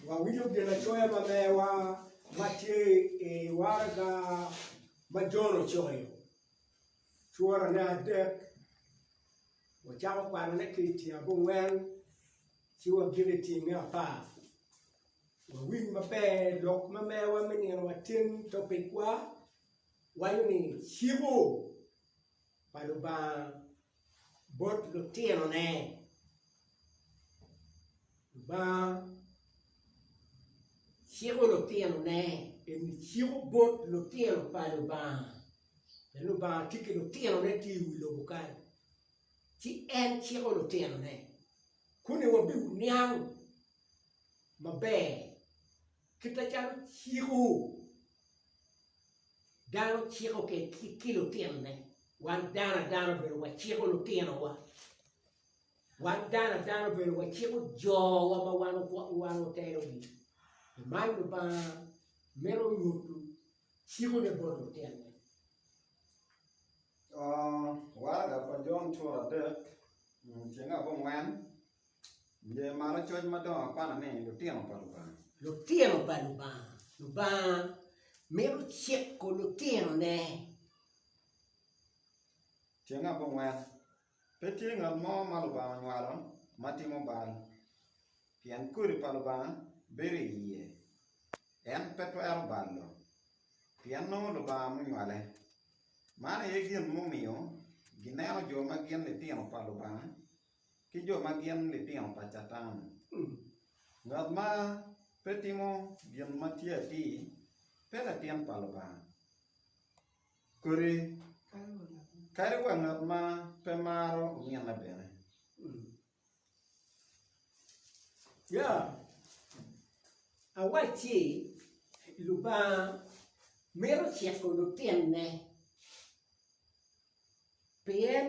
Wawilo de la choya mamewa matie e warga majono choyo. Chuara na dek wachawa kwa na kiti abungwen chiwa giliti me apa. Wawin mabe lok mamewa meni watin topic wa wayuni chivo paluba bot lo tieno ne ba chivo lo tieno ne en chivo bot lo tieno paluba paluba tiki lo tieno ne ti wilo bukai ti en chivo lo tieno ne kune wabi nyang mabe kita chan chivo dano chivo ke kilo tieno ne wan dana bero wa chivo lo tieno wa wan dana bero wa chivo jo wa ma wano tero bi mai ba mero yutu chivo ne boro lo tieno wa ga pa jon chura de chenga bo ngwan ye mara choj ma do pa na ne lo tieno pa lo ba mero cheko lo tieno ne chenga bo ngwan pe tienga mo ma lo ba ngwalo mati mo ba pian kuri pa lo ba bere ye en peto er ballo pian no lo ba mo ngwale mana ye gien mo mio ginero jo ma gien le tieno pa lo ba ki jo ma gien le tieno pa chatan ngat ma petimo gien ma tie ti pe la tien pa lo ba kuri kare wa ngat ma pe maro ngien la bene ya awachi luba mero cheko lo tieno ne Pien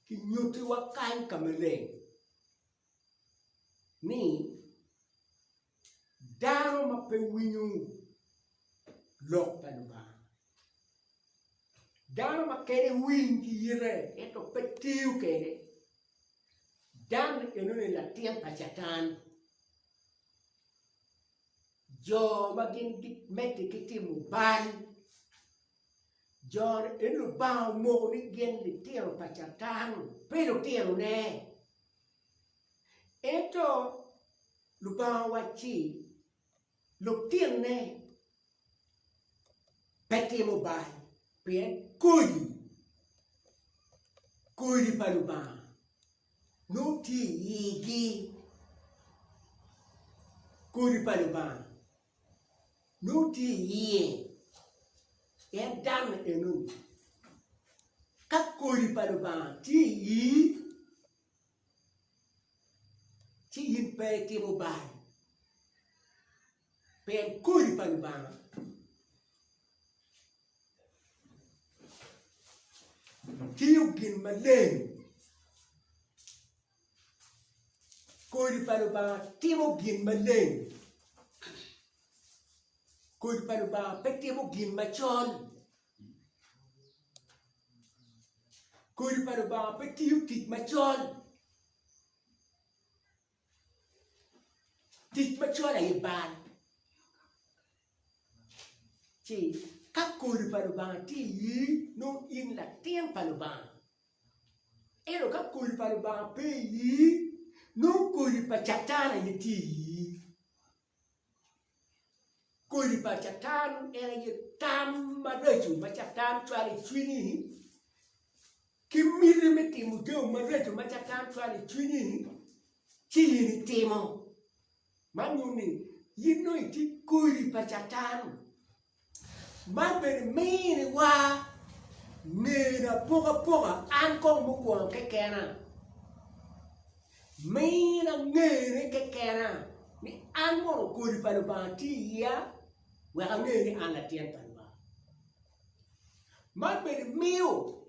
ki nyuti wa kain kameleng ni daro ma pe winyu lok panuba daro ma kere win ki yire eto petiu kere dan enone la tien pachatan jo magin git meti kitimu ban John enu bao mo ni gen li tieno pachatan pero tieno ne eto lu bao wachi lu tien ne peti mo bai pien kuri pa lu ba no ti yigi kuri pa lu ba no ti yie en dam enu kakuri paluba ti pe ti mobile pe kuri paluba ti ugin maleng kuri paluba ti ugin maleng Kuri paluba peti mo gin machon. Kuri paluba peti utit machon. Tit machon ay ban. Chi kak kuri paluba ti no in la tien paluba. Ero kak kuri paluba pe no kuri pachatana yiti. Kuri pachatan era ye tam mareju pachatan twali twini kimiri meti mudeu mareju pachatan twali twini chini temo manuni yino iti kuri pachatan maber mini wa nera poka ankong mukwa kekena mina ngere kekena ni anmo kuri palubanti ya wa ngere ana tien paluba maber miu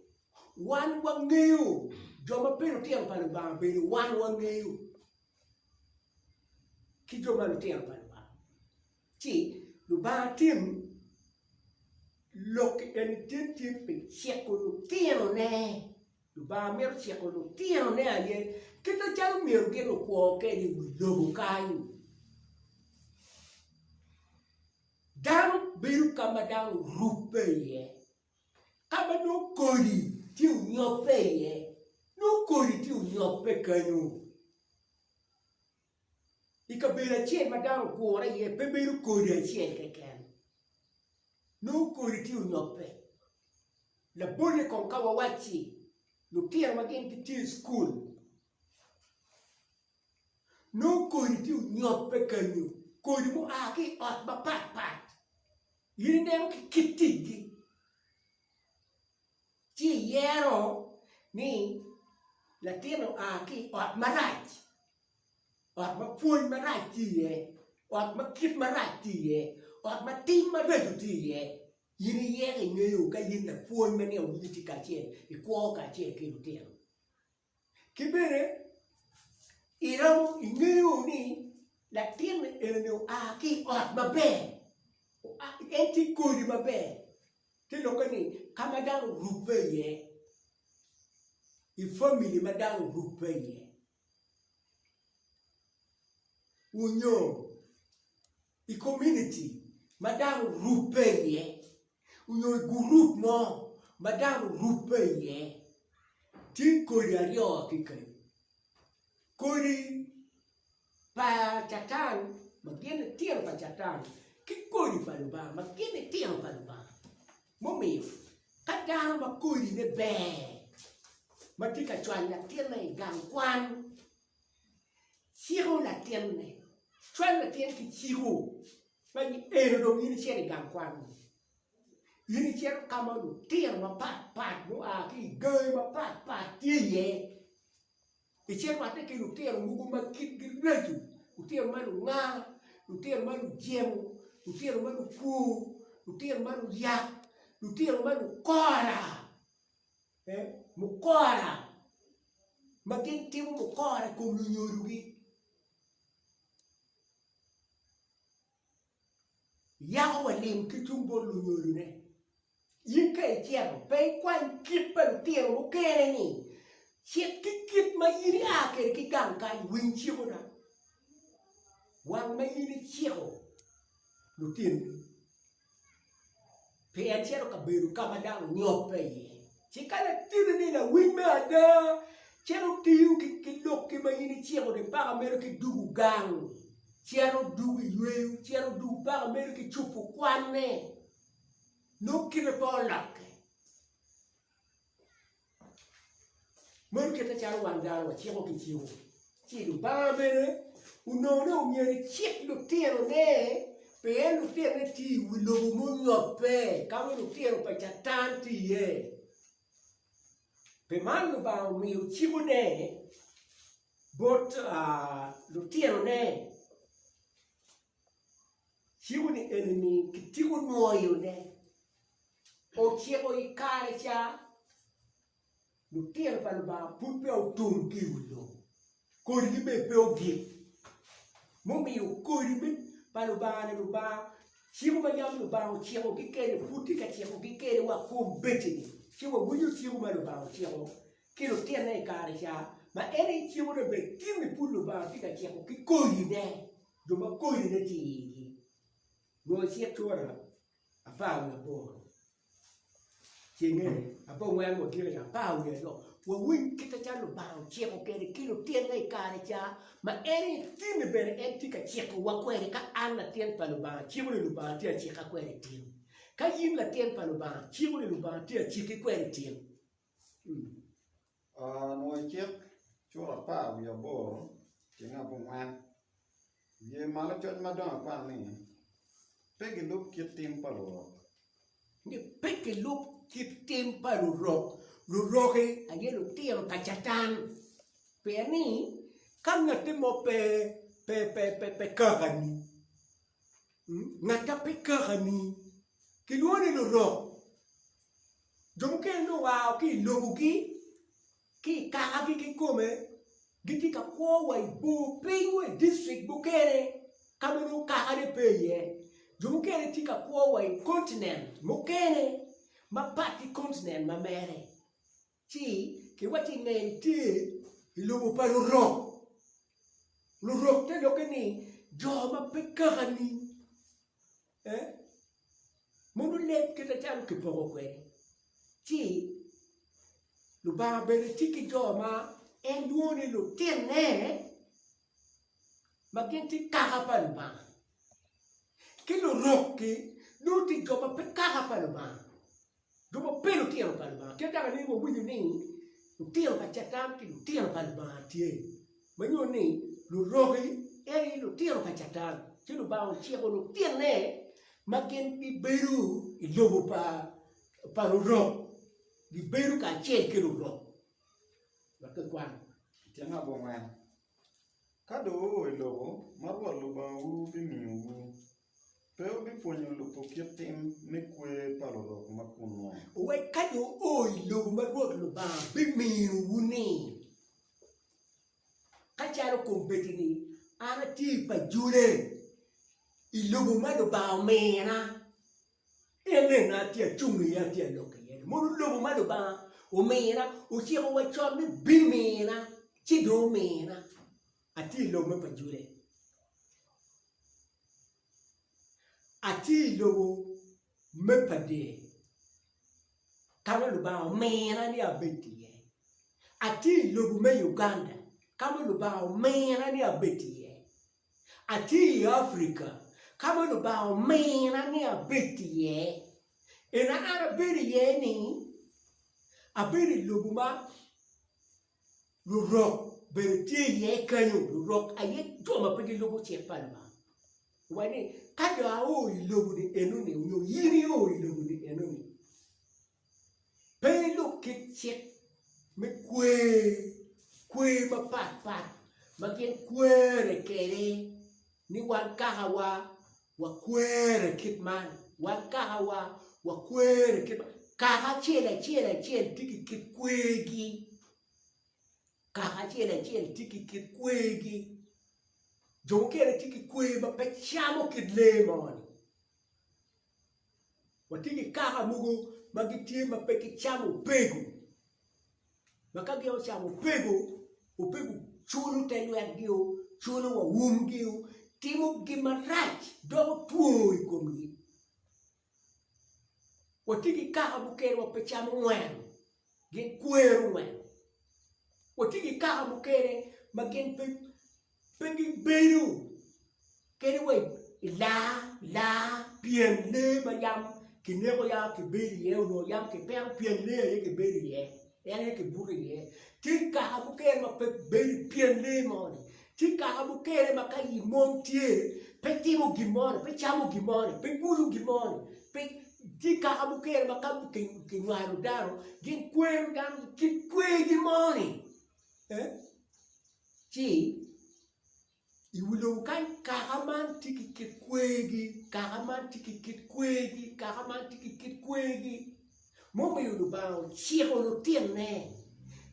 wan wa ngeu joma pero tien paluba be wan wa ngeu ki joma tien paluba chi luba tim lok en tien pe cheko lu tieno ne luba mer cheko lu tieno ne aye kita chalo mier geno kuo ke ni lobo kanyo dano beru kama dano rupe ye kama no kodi ti unyope ye no kodi ti unyope kanyo ikabela chien madano kuora ye beberu kodi chien keken no kodi ti unyope la bone con kawa wachi lo tier magin ti school no kodi ti unyope kanyo kodi mo aki ot ba pat yini dem ki kitigi ti yero ni latino aki ot marach ot ma puonj marach ti ye ot ma kit marach ti ye ot ma tim marach ti ye yini yere ng'eyo ka yin na puonj mane owinji ti kachien ikuo kachien ki lutino kibere iramo ing'eyo ni latino eno aki ot maber enti kodi maber tiloka ni kama dano rupe ye i family ma dano rupe ye unyo i community ma dano rupe ye unyo i group mo ma dano rupe ye ti kodi ariyo kikai kodi pa chatan magene tiero pa chatan ki kodi pa luba magene tiero pa luba momif ka dano ma kodi ne be matika chwan la tiene gang kwan chiro la tiene chwan la tiene ki chiro ma ni ero do ni chere gang kwan yini chere kama lu tiero ma pat mo a ki gay ma pat tie e chere ma te ki lu tiero mugu ma kit gireju lu tiero ma lu nga lu tiero ma lu jemu lu tiero ma lu ku lu tiero ma lu yak lu tiero ma lu kora mukora magin timo mukora kum lu nyorugi yago walim kitumbo lu nyorune yinka e tiero pe kwan kit pa lu tiero mukere ni chet kit ma yiri akere ki gang kan win chigo na wang ma yiri chigo lu tiero pe en tiero ka beru kama dano nyope ye chikala tiri ni la wime ada chero tiu ki lok ki mayini chero de para mero ki dugu gang chero dugu yeu chero dugu para mero ki chupu kwane no ki le polak mero ki ta charo wandaro wa chero ki chiro chiru para mero unone umiere chik lo tiro ne pe lo tiro ne ti wilo mo nyope kama lo tiro pa chatanti ye pe mano ba mi chigo ne bot lo tiero ne chigo ni enemy kitigo noyo ne o chiego I kare cha lo tiero pa ba pupe o tum kiulo kori ni be pe o gi mo mi o kori be pa lo ba chigo ba yam lo ba o chiego ki kere puti ka chiego ki kere wa ko betini chigo bunyu chigo ma lo ba chigo ki lo tiene kare cha ma ere chigo de be kimi pulu ba tika chigo ki kori ne do ma kori ne ti no si tora apa na bo chinge apa ngwan mo kire cha pa we no wo win kita cha lo ba chigo kere ki lo tiene kare cha ma ere kimi be tika chigo wa kwere ka ana tien pa lo ba chigo lo ba tia chiga kwere tien ka yin la tien pa lo ba chigo lo ba tia chiki kwere tien no chiếc chua pa wi bo tinga bu man ye mala chon ma do pa ni pegi lu kit tim pa lo ni peke lup kit tempa lu roke anye lu tiero kachatan pe ni kam na temo pe kagani ngata pe kagani ki luone lu ro jonke no wa ki lobuki ki kagabi ki come giti ka ko wa bu pingwe district bukere kamero kagare pe ye jumkere tika kwa wa continent mukere mapati continent mamere chi ki wati nenti ilubo pa lurok te lo ni joma pekani munu lep kita chalo ke pogo kwe ti lu ba bere tiki joma en duone lo tiene magenti kaha pa lu ba ke lo rocki lo ti joma pe kaha pa lu ba joma pelo tieno pa lu ba ke daga ni mo winyo ni lu tieno pa chatam ki lu tieno pa lu ba tie manyo ni lu rocki e lu tieno pa chatam ti lu ba on chiego lo tiene magen di beru i lobo pa lo rock di beru ka chen ke lo rock la ke kwan Tianga bongwan. Kado ilobo marwa luba u bimiu. Pero bifonyo lupo kietim mekwe paloro makuno. we kado o i lobo ma rock lo ba bi mi wuni ka charo kompetini ana ti pa jure i lobo ma lo ba mena ele na ti chungi ya ti lo ke ye mo lobo ma lo ba o mena o chi o wa cho mi bi mena chi do mena ati lo me pa jure ati lo me pa de kama lo ba mena ni abeti ye ati lo me Uganda kama lo ba mena ni abeti ye ati Africa kama lo ba mena ni abeti ye ena ara beri ye ni aberi lo ma lo rock berti ye kanyo lo rock aye toma pegi lo che palma wani kada o lo ni enu ni yo yiri o lo ni enu ni pe lo ke che me kwe ma pat ma gen kwere kere ni wan kahawa wa kwere kitman wan kahawa wa kwere kitman kaha chela tiki kit kwegi kaha chela tiki kit kwegi jo kere tiki kwe ma pe chamo kit lemon wa tiki kaha mugo magitie ma pe ki chamo pego makagi o chamo pego o pego chulu te lwer gio chulu wa wum gio timo gimarach dogo tuoi komgi watiki kaha bukere wa pechamo ngwen gen kweru ngwen watiki kaha bukere magen pegi beru kere we la pien le mayam kinego ya ke beri ye no yam ke per pien le ye ke beri ye ene ke buri ye ti kaha bukere ma pe beri pien le moni ti kaha bukere ma kai montie pe timo gimone pe chamo gimone pe bulu gimone pe ti kaha bukere ma kam ke ngaro daro gen kweru dan ki kwe gimone ti iwulo kai kahaman tiki kit kwegi kahaman tiki kit kwegi kahaman tiki kit kwegi mo me yo ba chiro no tiene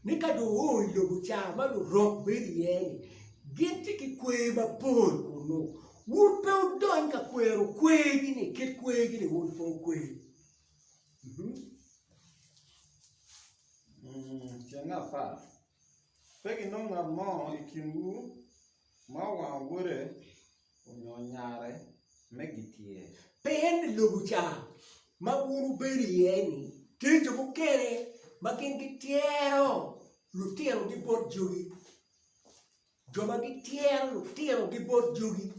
ni ka do o lo bucha ma lo rock beri yeni gen tiki kwe ba por no wul pe o don ka kwero kwegi ni kit kwegi ni wul po kwegi Tianga fa. Pegi nonga mo ikingu mawa wure unyonyare megitie. pen lo bucha ma wulu beri yeni kejo bukere ma gen gitiero lo tiero di borjogi joma gitiero lo tiero di borjogi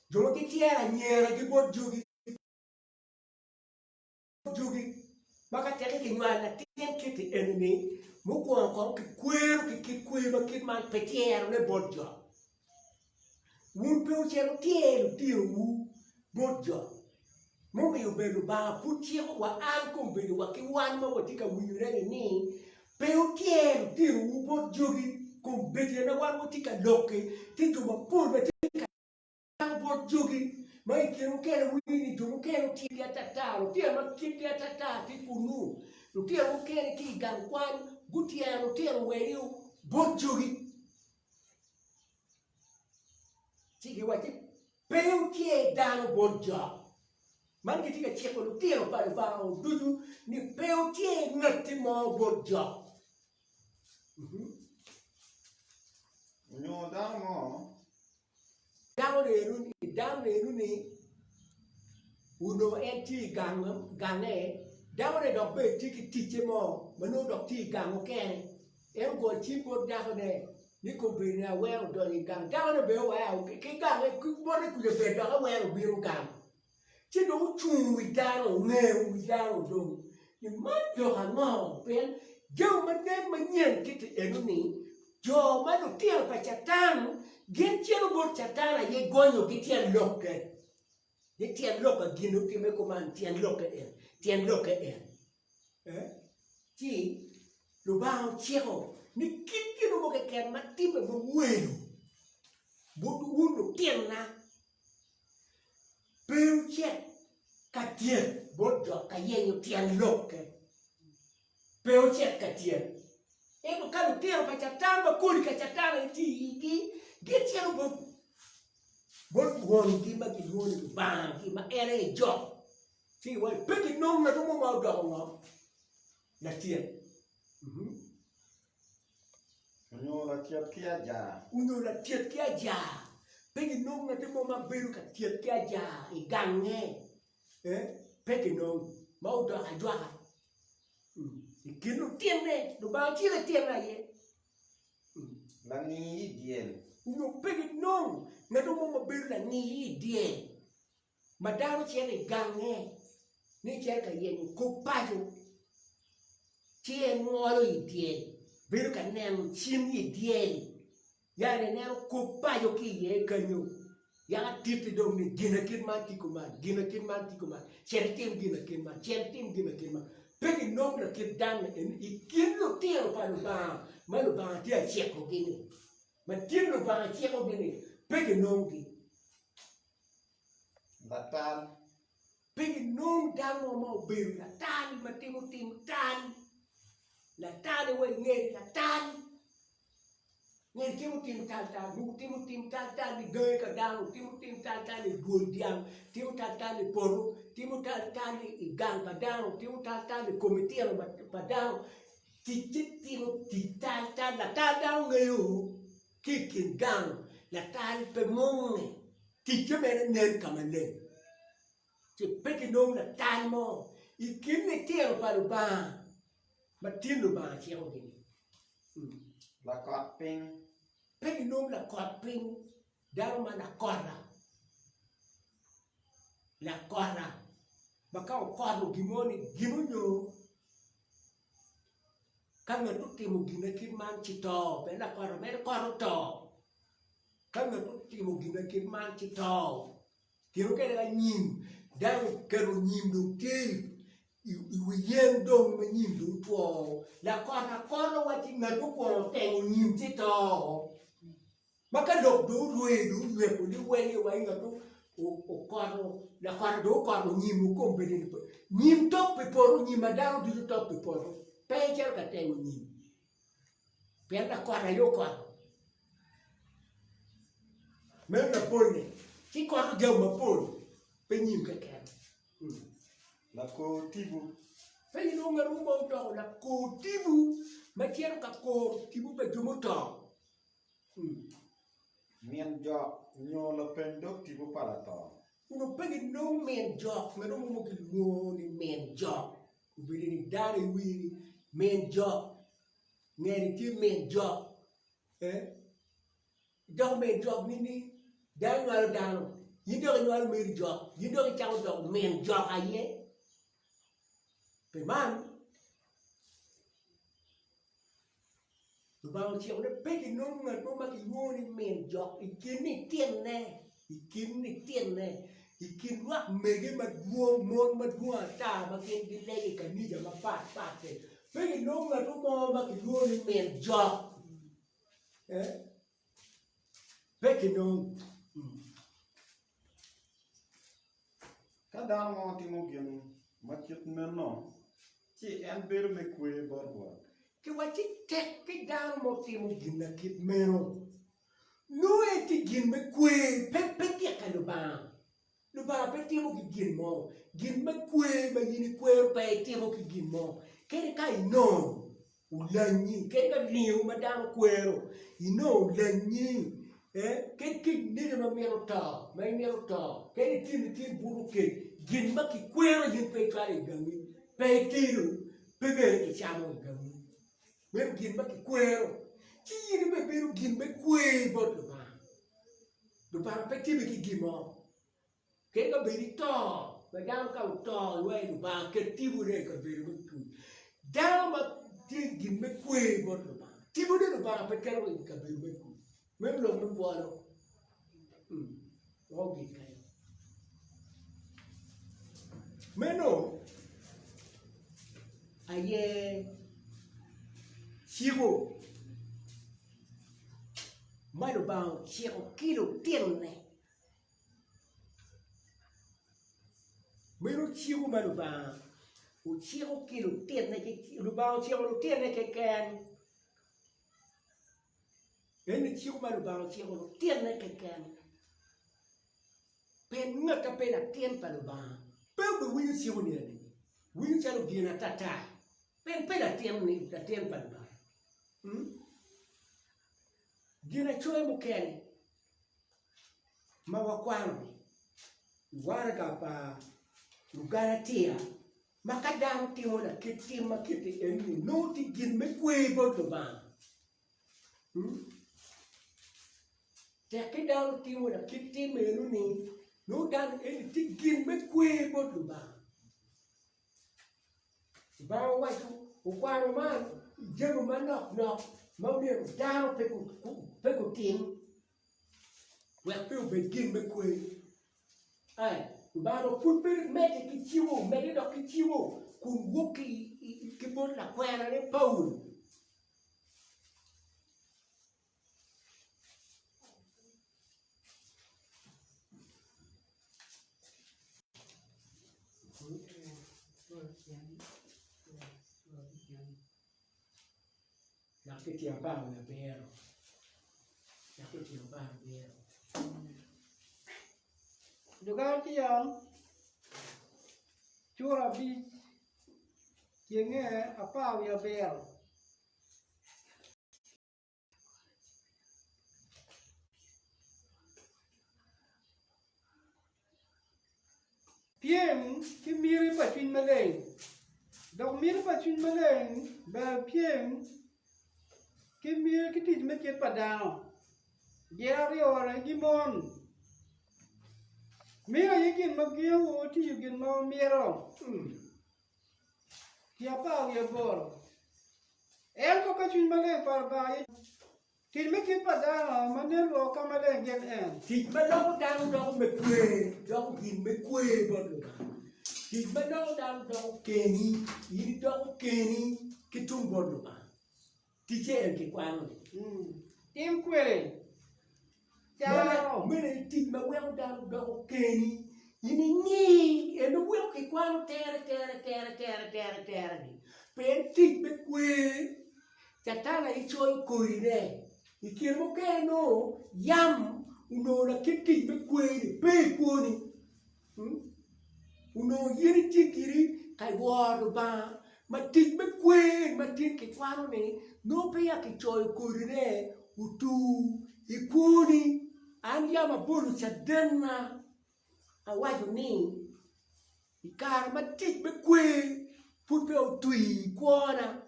joma gitiera nyera di borjogi maka teke ki nywana tien kiti enemy mo ko ki kweru ki kwe ma kit man petiero ne borjo wun pe o chero tiero wu borjo mo me yo belu ba putiero wa an ko belu wa ki wan ma wotika wire ni pe o tiero wu borjo gi ko beti na wan wotika loke ti to ma pulve ti ka borjo gi mai che non kere wini tu non kere ti tataro ti ma ti tatati kunu lo ti non kere ti gankwan gutiero ti weriu borjogi ti che wati peu ti dano borjo man che ti che cheko lo ti pa dudu ni peu ti natti mo borjo Nyo dano mo. Dano ne ni uno enti gange dano ne dok be tiki tiche mo mano dok ti gango kene go chi go dano ne ni ko be na we do ni gang dano be wa ki gange ku bo ne ku be do we bi ru gang chi do chu wi dano ne wi dano do ni ma do ha no pen jo ma ne ma nyen kiti enu ni jo ma do tiel pa chatan gen tielo bor chatana ye gonyo gi tiel loke ye tiel loke gino ki me koman tiel loke ti lo ba chiero ni kiti no mo ke ken ma tipe mo wenu bo uno tiel na peu che ka tiel bo jo ka ye yo tiel loke peu che ka tiel e mo ka lo tiel pa chatana ko ka chatana ti get tielo bo won ki ma ki won ba ki ma ere jo ti wa pe ki no na mo ma do no la tiel Nyo la tiap kia ja. uno la tiel ki aja pe ki no na mo ma beru ka tiel ki aja I gange pe ki no ma do a jo ha I kinu tiel ne do ba ti le tiel na ye La ni diel. uno pe ki no na do mo ma beru la ni die ma daro tiel gange ni tiel ka ye ni ko pa jo tiel ngolo I diel beru ka neno chim I diel ya ne neno ko pa jo ki ye kanyo ya titi do ni gina kin ma ti ko ma tiel tim gina kin ma pe ki no na ki dan I kin lo tiel pa lo ba ma lo ba ti a che ko gini ma tin lo ba che ko gini pe ki no gi La tal. Pegi non danno mo beru la tali ma tim tali la tali we ngeri la tali ngeri tim tali bu tim tali gay ka dano tim tali gol diam tim tali poro tim tali I gang pa dano tim tali komitiero pa dano ti tali la tali dano ngayo kikin gang la tali pe monge ti kemere nen kamale pe ki no na tan mo I kin ne tiel pa lo ba ma tin lo ba che o gini La kot ping. pe ki no la kot ping daro ma na korra ma ka o korro gimoni gimunyo ka nga tu timo gina kin man chi to pe la korro me korro to ka nga tu timo gina kin man chi to kiro ke la nyim daro kero nyim do ke I yen dong ma nyim do to la korro wa ti nga do ko te nyim ti to ma ka dok do ruwe ko ni we wa nga do o korro la korro do korro nyim ko be ni nyim to pe poro nyim ma daro do to pe poro pe cher ka te nyim pe la korro yo korro me na pone ti korro ge ma pone pe nyim ka ke La ko tibu. pe ni no ngaru mo do la ko tibu ma cher ka ko tibu pe jumo to Mien jo. Nyo la pendok tibu pala to. uno pe ni no men jok ngaru mo ki no ni men jok ubiri ni dare wiri men jok ngeri ti men jok do men jok ni dan wal dano yindo nyal men jok yindo chang do men jok aye pe man lu ba chi o pe ki no ngat mo ma ki no ni men jok I kin ni tien ne I kin wa mege ma duo mon ma duo ta ma kin di le ka ni ja ma pa te pe ki no ngat mo ma ki no ni men jok pe ki no Ka dano mo timo gin. Makit men no. Chi en beru me kwe borbor. ki wa ti tek ki dan mo ti mo gin na kit meno no e ti gin me kwe pe ti ka lo ba pe ti mo ki gin me kwe ma yini kwe pe ti mo ki gin mo ke ka I no ulanyi ke ga riu madam kwero ino ulanyi ke nige ma mero to ke tin buru ke gin ma ki kwero gin pe kare gami pe tiru pe be ke chamo gami me gin ma ki kwero ti yini be beru gin be kwe bot do ba pe ti be ki gimo ke ga be to madam ka to we do ba ke ti bure ka beru ku dama ti gin me kwe bot do ba ti bure do ba pe kero ka beru ku même lo me buono ho gin kai meno aye chigo malo ba chigo kilo tiene meno chigo malo ba o chigo kilo tiene che lo ba chigo lo tiene che can ene chigo malo ba chigo lo tiene che can pen ngata pe la tien pa lo ba pe bu wi chigo ne wi chalo gina tata pen pe la tien pa lo ba gina choe mukene mawakwano waraga pa lugara tia makadam timo na kitima kiti eni no ti gin me kwe boto ba te kedam timo na kitima enu ni no dan eni ti gin me kwe boto ba wa ku kwano man jero manok ma mi down pe ku tim we pe begin me kwe ai ba no put pe mete ki chiwo mete do ki chiwo ku wuki ki bon la kwera ne paul la che ti appare è vero la che ti appare è vero Duga tiang chura bi kienge apa ya bel pieng ki miri pa chin maleng dok miri pa chin maleng ba pieng ki miri ki tit me ket padano geri ora gimon mira yikin magyo o ti yugin ma miro ki apa ya bor el ko ka chin maleng par ba tin me ket padano manelo ka maleng gen en thì mà đâu đang đâu me kwe đâu gin me kwe boto thì mà đâu đang đâu keni ini đâu keni ki tum boto ti che ki kwano tim kwere Chao, mene ti ma wel dan do keni. Ini ni e no wel ki kwano tere ni. Pe ti be kwe. Chatana I choi kuire. I kirmo ke no yam uno na kiti be kwe pe kwoni. Uno yiri tikiri kai wor ba ma ti be kwe ma ti ki kwano ni no pe ya ki choi kuire utu ikuni anja mabulu cha denna awaju ni ikar matik be kwe pupe utui kwona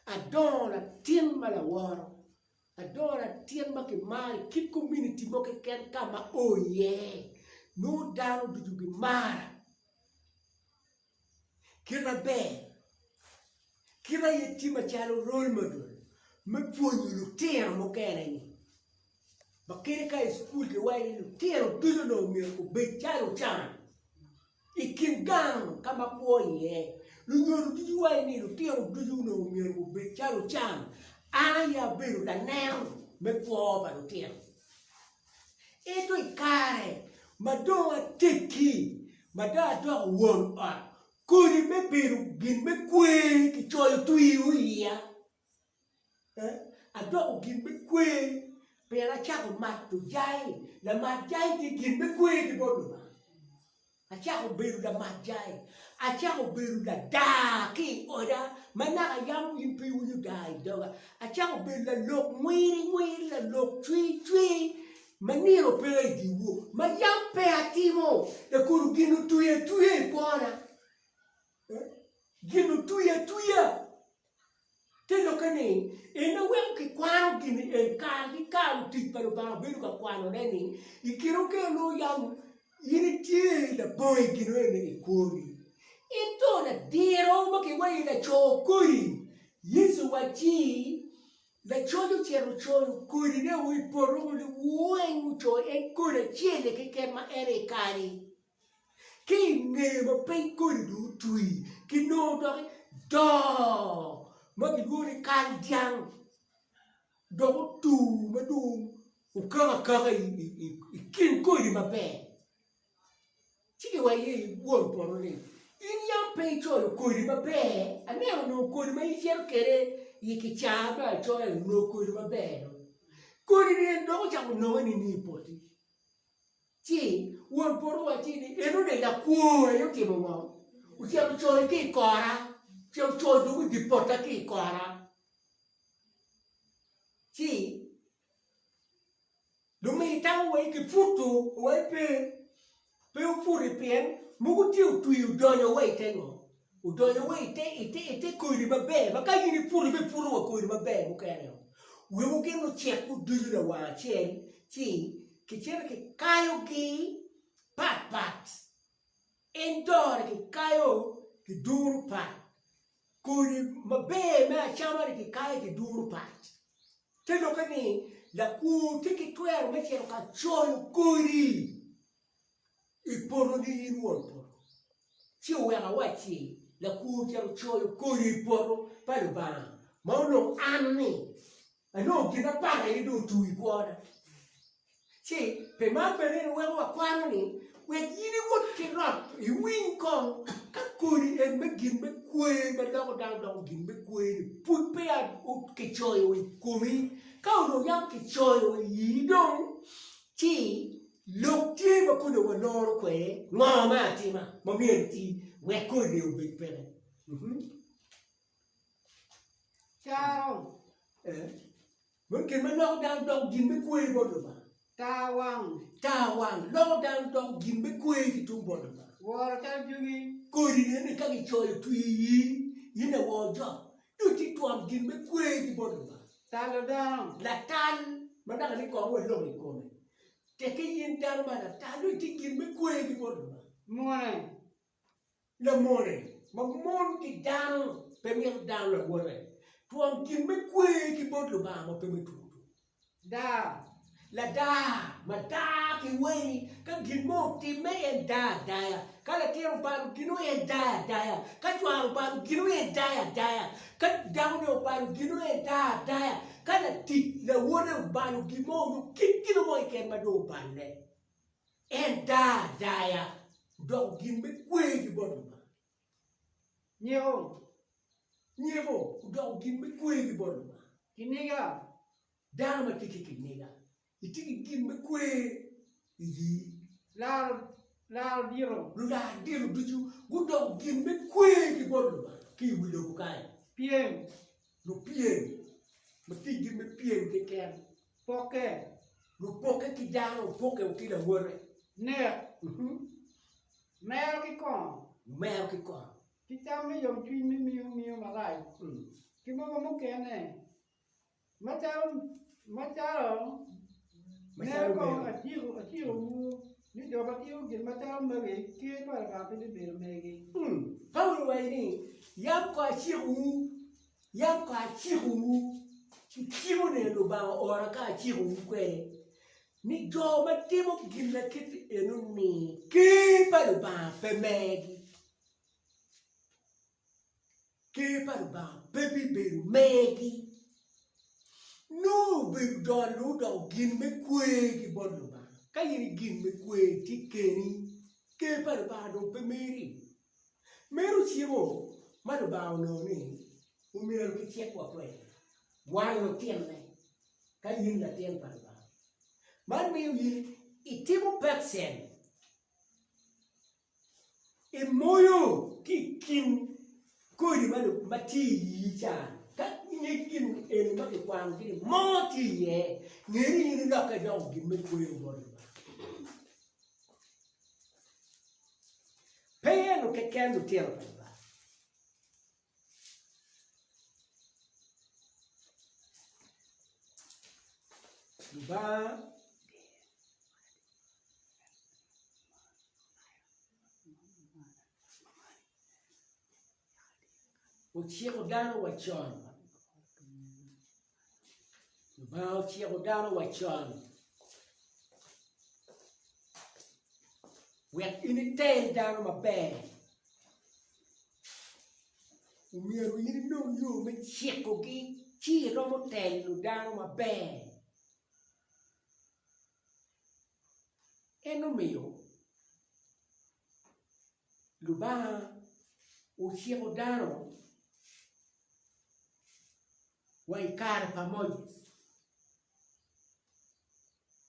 adora tien malawaro adora tien make mari kit community moke ken kama oye no daro dujugi mara kira be kira yetima chalo role model me puonyo lutero mokene ni bakere ka school ke wai lutero dujo no mi ko be chalo chan ikin gang kama poye lunyoru dujo wai ni lutero dujo no mi ko be chalo chan aya beru da neo me po ba lutero eto ikare madoa teki mada do won a kuri me beru gin me kwe ki choyo tui uia ado gin me kwe pera chako matu jai la majai ti gin me kwe di bodo a chako beru da majai a chako beru da da ki oda Mana ayam impi ulu dai doga. Achang be la lok mwiri la lok chui. Maniro pe di wo. Mayam pe atimo. Da kuru ginu tuye pona. Ginu tuye. Te lo kani. E na wem ki kwano gini e ka ti para ba belu ka kwano neni. Ikiro ke no yam yini tie la boy ginu e kuri. Ito na diro makiwai na chokuri. Yesu wachi la choyo chero choyo kuri ne ui poro le uen cho e kuri chiele che kema ere kari. Ki ne ma pe kuri du tui. Ki no do. Makiwai kari diang. Do tu ma du. Ukara i kin kuri ma pe. Chiki wa ye buon poro ne. In yam pay cho kuri ma be, a ne no kuri ma iser kere yiki chaba cho no kuri ma be. Kuri ne do cha no ni poti. Ti won poro wa ti ni eno ne la ku yo ti mo. U ti am cho ki kora. Ti am cho do di porta ki kora. Ti lo mi ta we ki putu we pe u furi pen. Mugu tiu tui udonyo wei tengo. Udonyo wei ite kuiri mabe. Maka yini puru wa kuiri mabe mukene. Uwe mukeno cheku duyu na wa chen. Ki chera ki kayo ki pat. Endore ki kayo ki duru pat. Kuiri mabe mea chama ki kayo ki duru pat. Teno kani la ku tiki tuero me chero ka choyo kuiri. I poro di inuon poro. Si o wera wachi, la ku chero choyo kuri poro, palo ba. Ma uno anni. Ano kina para i do tu i kuora. Si, pe ma pere wera wa kwano ni, we yini wot kirot, i wing kong, ka kuri en me gin me kwe, me loko down gin me kwe, put pe a ut ke choyo i kumi, ka uno yam ke choyo i dong, si, Look ti ma kuno wa loro kwe, ngoma ti ma mienti, we kuri u big pere. Charo. Mungkin ma loko down dog gin me kwe bodo ba. Tawang, loko down dog gin me kwe ki tu bodo ba. War chal jugi. Kuri ne ka ki choyo tu yina wo jo. Tu ti tuam gin me kwe ki bodo ba. Talo down. La tan, ma na ni ko we lo ni ko me. Te ke yin dar ma la tan ti gin me kwe ki bodo ba. Morning. La more, ma mon ki down, pe mi down la wore. Tuam gin me kwe ki bodo ba ma pe me tu. Da. La da, ma da ki we, ka gin mo ti me en da ya. Ka la tiro pa ginu en da ya. Ka tuam pa ginu en da ya. Ka down no pa ginu en da ya. Ka la ti la wore ba no gimo no kikino mo ke ma do pa ne. En da ya. Do gin me kwe ki bodo ba. Nyeho. Nyevo, do gin me kwe ki bodo ba. Kiniga. Dama tiki ki nega. Itiki gin me kwe yi. Lal diro. Lula diru duju, gudo gin me kwe ki bodo ba. Ki wilo kukai. Piem. Lu pien. Mati gin me pien ke ken. Poke. Lu poke ki dano, poke o ki la wore. Ner. Mer ki kon. Meo ki kon. Ki chame yom chui miu malai. Ki mo kene. Macharo. Ner kon atiro mu. Ni do batio gin macharo mege ke para ka pe de mege. Paulo wa ni, yam ko chiru. Yam ko chiru. Chiru ne lo ba ora ka chiru kwe. Ni do matimo gin la kit enu ni. Ke pa lo ba pe megi. Ke pa lo ba pe bi megi. No big dog no dog gin me kwe ki bodo ba. Ka yini gin me kwe ti keni. Ke pa ba do pe meri. Meru chiemo ma do ba no ni. U meru ki chek wa kwe. Wa no tien ne. Ka yin la tien pa ba. Man me yin itimo percent. E moyo ki kin kuri mati cha ka nyekin en ma ke kwan ki mo ti ye ngeri ni la ka dog gi me kuri mo pe no ke kendo tielo ba o chieko dano wachon ba o chieko dano wachon wek initel dano maber umiero ini no yo me chieko gi chi romo telo dano maber eno mio luba o chieko dano wai kar pamoja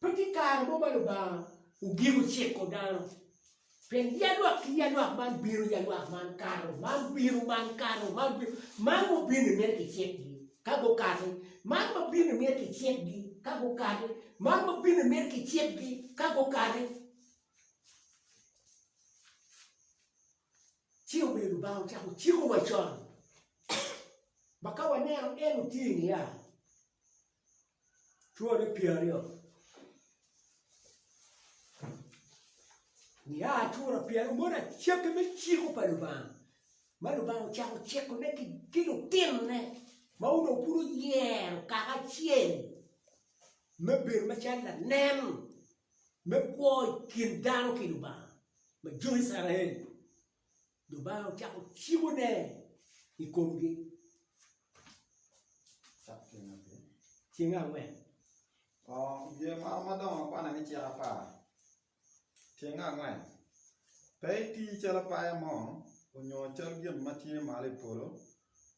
pati kar mo ba ugigo chieko dano pen yalwa man biru yalwa man karo man biru man karo man mo biru mer ke chieki kago kare man mo biru mer ke chieki kago kare man mo biru mer ke chieki kago kare chiu biru ba chako chiu wachon bakawa nero enu tini ya chuore piario ni ya chuore piario mona cheke me chico palubang chako cheko ne kilo tin ne ma uno puro yer kaka chien me bir me chanda nem me koi kindano kilubang me joi sarahe lubang chako chico ne ikomgi Chinga wen. Ye ma dong kwa na ni chia pa. Chinga wen. Pe ti chia pa ya mo, onyo chal gyen matie male polo.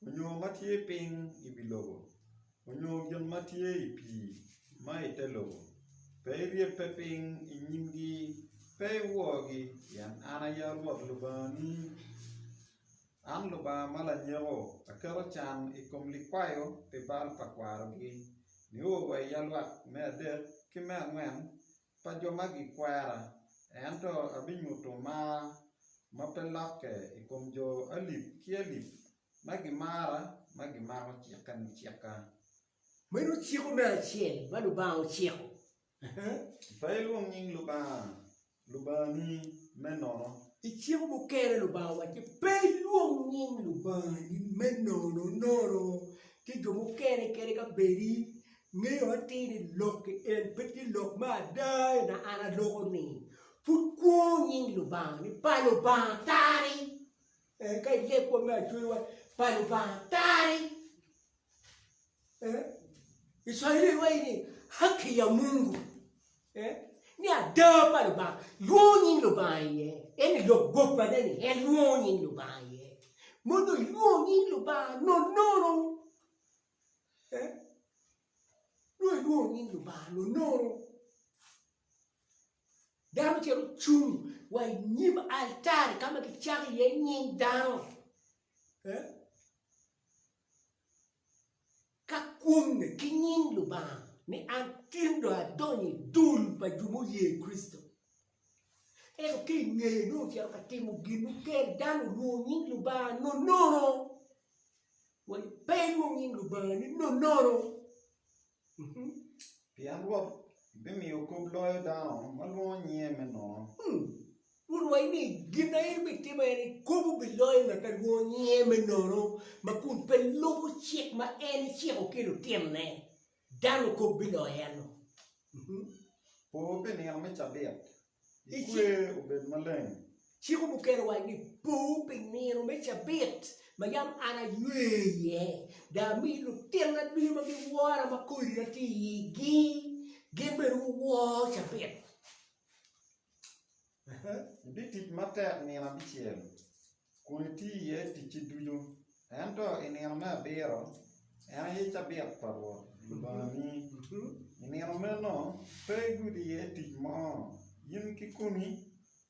Onyo matie ping ibilogo. Onyo gyen matie ipi ma itelogo. Pe rie pe ping inyimgi pe wogi yan ana ya ruot lubani. An luba mala nyero akero chan ikom likwayo pe bal pakwaro gi. Ni owa yalwa me de ki me ngwen pa jo magi kwara ento abinyuto ma pelake ikom jo alip ki alip magi mara chieka Meno chieko me chien ma luba chieko pa luong ning luba ni menono ichieko mo kere luba wa ke pe luong ning luba ni menono noro ke jo mo kere ka beri ngeo atini lok en peti lok ma dai na ana loko ni put ko ning luba ni pa luba tari kai le ko me chuwa pa luba tari Israeli wa ini haki ya Mungu ni ada pa luba luong luba ye eni lok gopa deni luong luba ye mono luong luba no luong luba no Dama chero chung wa nyim altar kama kichari ye nyin down ka kum ne kinyin luba ne antindo adoni dul pa jumo ye Kristo ero ki nge no chero ka timu ginu ke dano luong luba no wa pe luong luba ni no pian ruot bimi ukubloyo down malwo nye menono Uno ini gina ini tema ini kubu biloy na kago nye menoro makun pelobo chek ma eni chek o kilo tiemne dano kubu biloy ano po bini ang mechabiat ikwe ubed maleng chiko bukero wa ni pu pinero mecha bit mayam ana yeye da milu tiemna bi ma bi wara ma kuira ti gi geberu wo chabit Di tic matek nina bichiel. Kuni ti ye tici duyo. Ento inina me biro. Ena ye chabiak parwo. Lubani. Inina me no. Pe gudi ye tic mo. Yin ki kuni.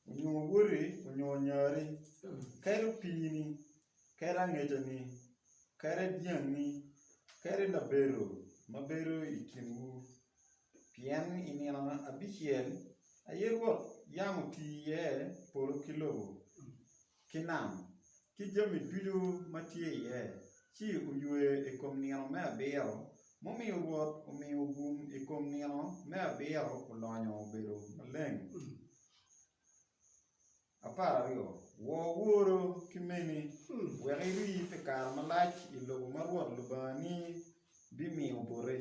Unyo wuri. Unyo nyari. Kairo pini. kera ng'eche ni, kera dieng' ni, kera labero, mabero ikinwu, pien inino abichiel, ayerwo yamo tiye polo kilogo, kinam, kijami dudu matie chi uywe ekom nino me abiro, momiyo ruoth omiyo gum ekom nino me abiro olonyo obedo maleng'. Apar ariyo, wuoro kimeni, wek iri pe kar malach ilogo ma ruoth lubani bimiyo bore.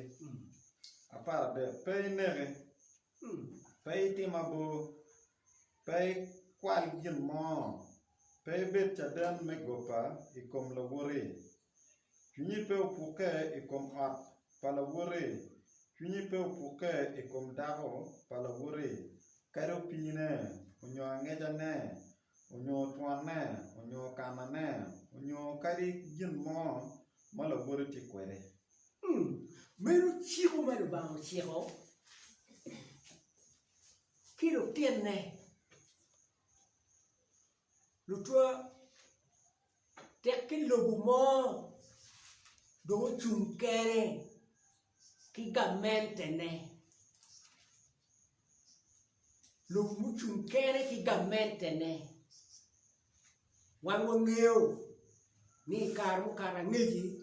Apar adek, pe inege, pe itimabo, pe kwal gin mo, pe bet chaden me gopa ikom lawore. Chunyi pe upuke ikom ot palawore. Chunyi pe upuke ikom dako palawore. Karo pine, onyo ang'ejane, onyo tuane, onyo kanane, onyo kari gin mo malawore ti kwere. Meru chico mero bang chico. Kiro tiene. Lutua teki lobu mo do chunkere ki gamente ne. Lobu chunkere ki gamente ne. Wan wangeo ni karu karangeji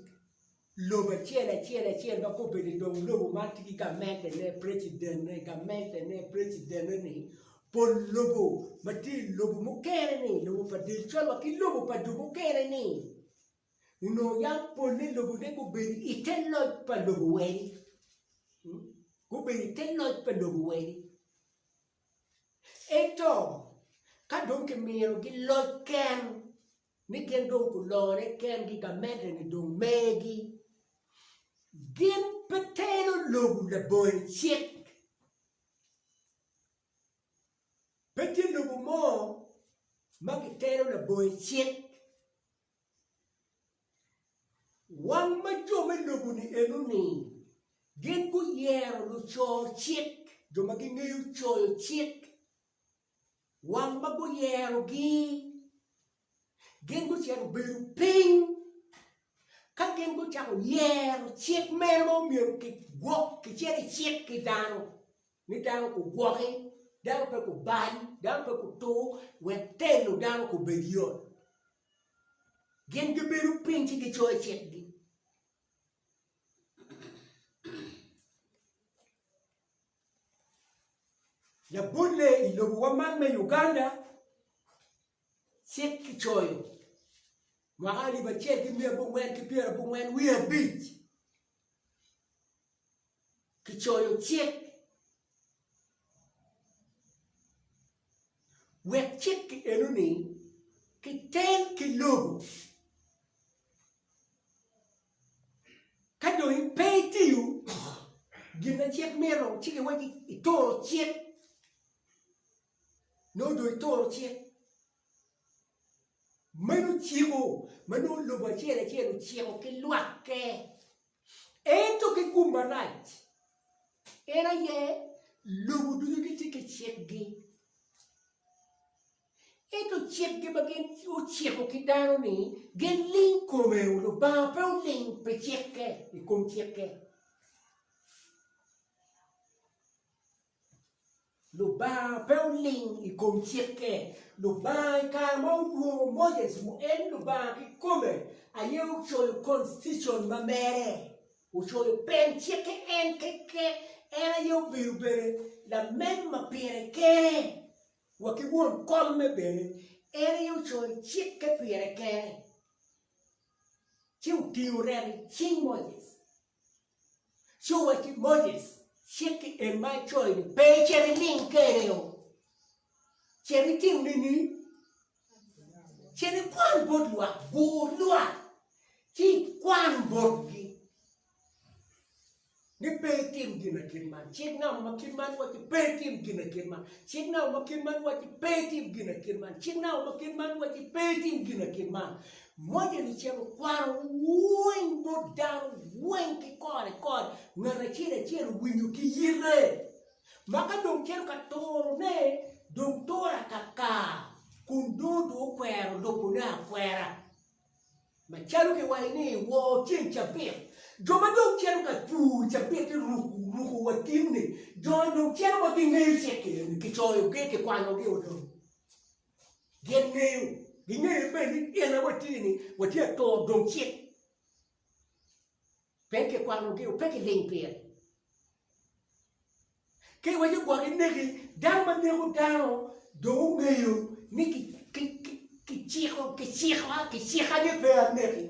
loba chiele ba ko bedi do lobu mati ki gamente ne president ne ni. Pon lobo, mati lobo mukere ni, lobo pa di cholo ki lobo pa du mukere ni. Uno yang pon ni lobo ne ko beri iten loj pa lobo wedi. Ko beri iten loj pa lobo wedi. Eto, ka don ke miro gi loj ken, ni ken don ku lore ken gi gamente ni don megi. Gin petero lobo la boy chiek. Peti lobo mo, magitero na boy chiek. Wang majo me lobo ni enu ni, gen ku yero lo cho chiek, jo magingeyo choyo chiek. Wang mago yero gi, gen ku chero beru ping, ka gen ku chako yero chiek mero miro ki gwok, ki chere chiek ki dano, ni dano ku gwoki. Dano pe ko bany, dano pe ko to, wetelo dano ko bedion. Gen ge beru pinchi ge choy chet gi. Ya bunle ilobu waman me Uganda, chet ki choyo. Mwakali ba chet ki miya bungwen ki pira bungwen, we are beach. Ki choyo chet. Wek chik ki enu ni, ki ten ki lobo. Kado in pay to you, gina chik mero, chiki waki itoro chik. No do itoro chik. Manu chigo, manu lobo chere chigo ki luake. Eto ki kumbarait. Era ye, lobo dudu ki chiki chik gi. Eto chiek ge bagen o chieko ki dano ni, gen ling come uno ba pe un ling pe chieke, I kom chieke. Lo ba pe un ling I kom chieke. Lo ba I kar ma uno Moses mo en lo ba ki come, aye u choyo constitution ma mere. U choyo pen chieke en keke, era yo biru bere, la memma pere ke. Waki won come bene, ere io choy chieke pire kere. Chiu tiureri, ching Moses. Chiu waki Moses, chieke en mai choy ni, pe cheri ling kere yo. Cheri tim nini, cheri kwan bod lua, chi kwan bod gi. Ni pe tim gina kirman, chik na makirman wati pe tim gina kirman, chik na makirman wati pe tim gina kirman, chik na makirman wati pe tim gina kirman. Moja ni chego kwaro wuen bod down, wuen ki kore, ngara chire winyu ki yire. Maka dong chero ka toro ne, dong tora kaka, kundodo kwero lopo na kwera. chalo ke wai ni wo chin chapir joma dong chalo ka pu chapir ke ruku wa tim ni do chalo ba ngi seke ke choyo ke kwano ke odo gen ngi be ni ena watini watia to dong chek perché quando che perché l'impiego che voglio guardare negi da ma nego dano do meio ni che chico di per negi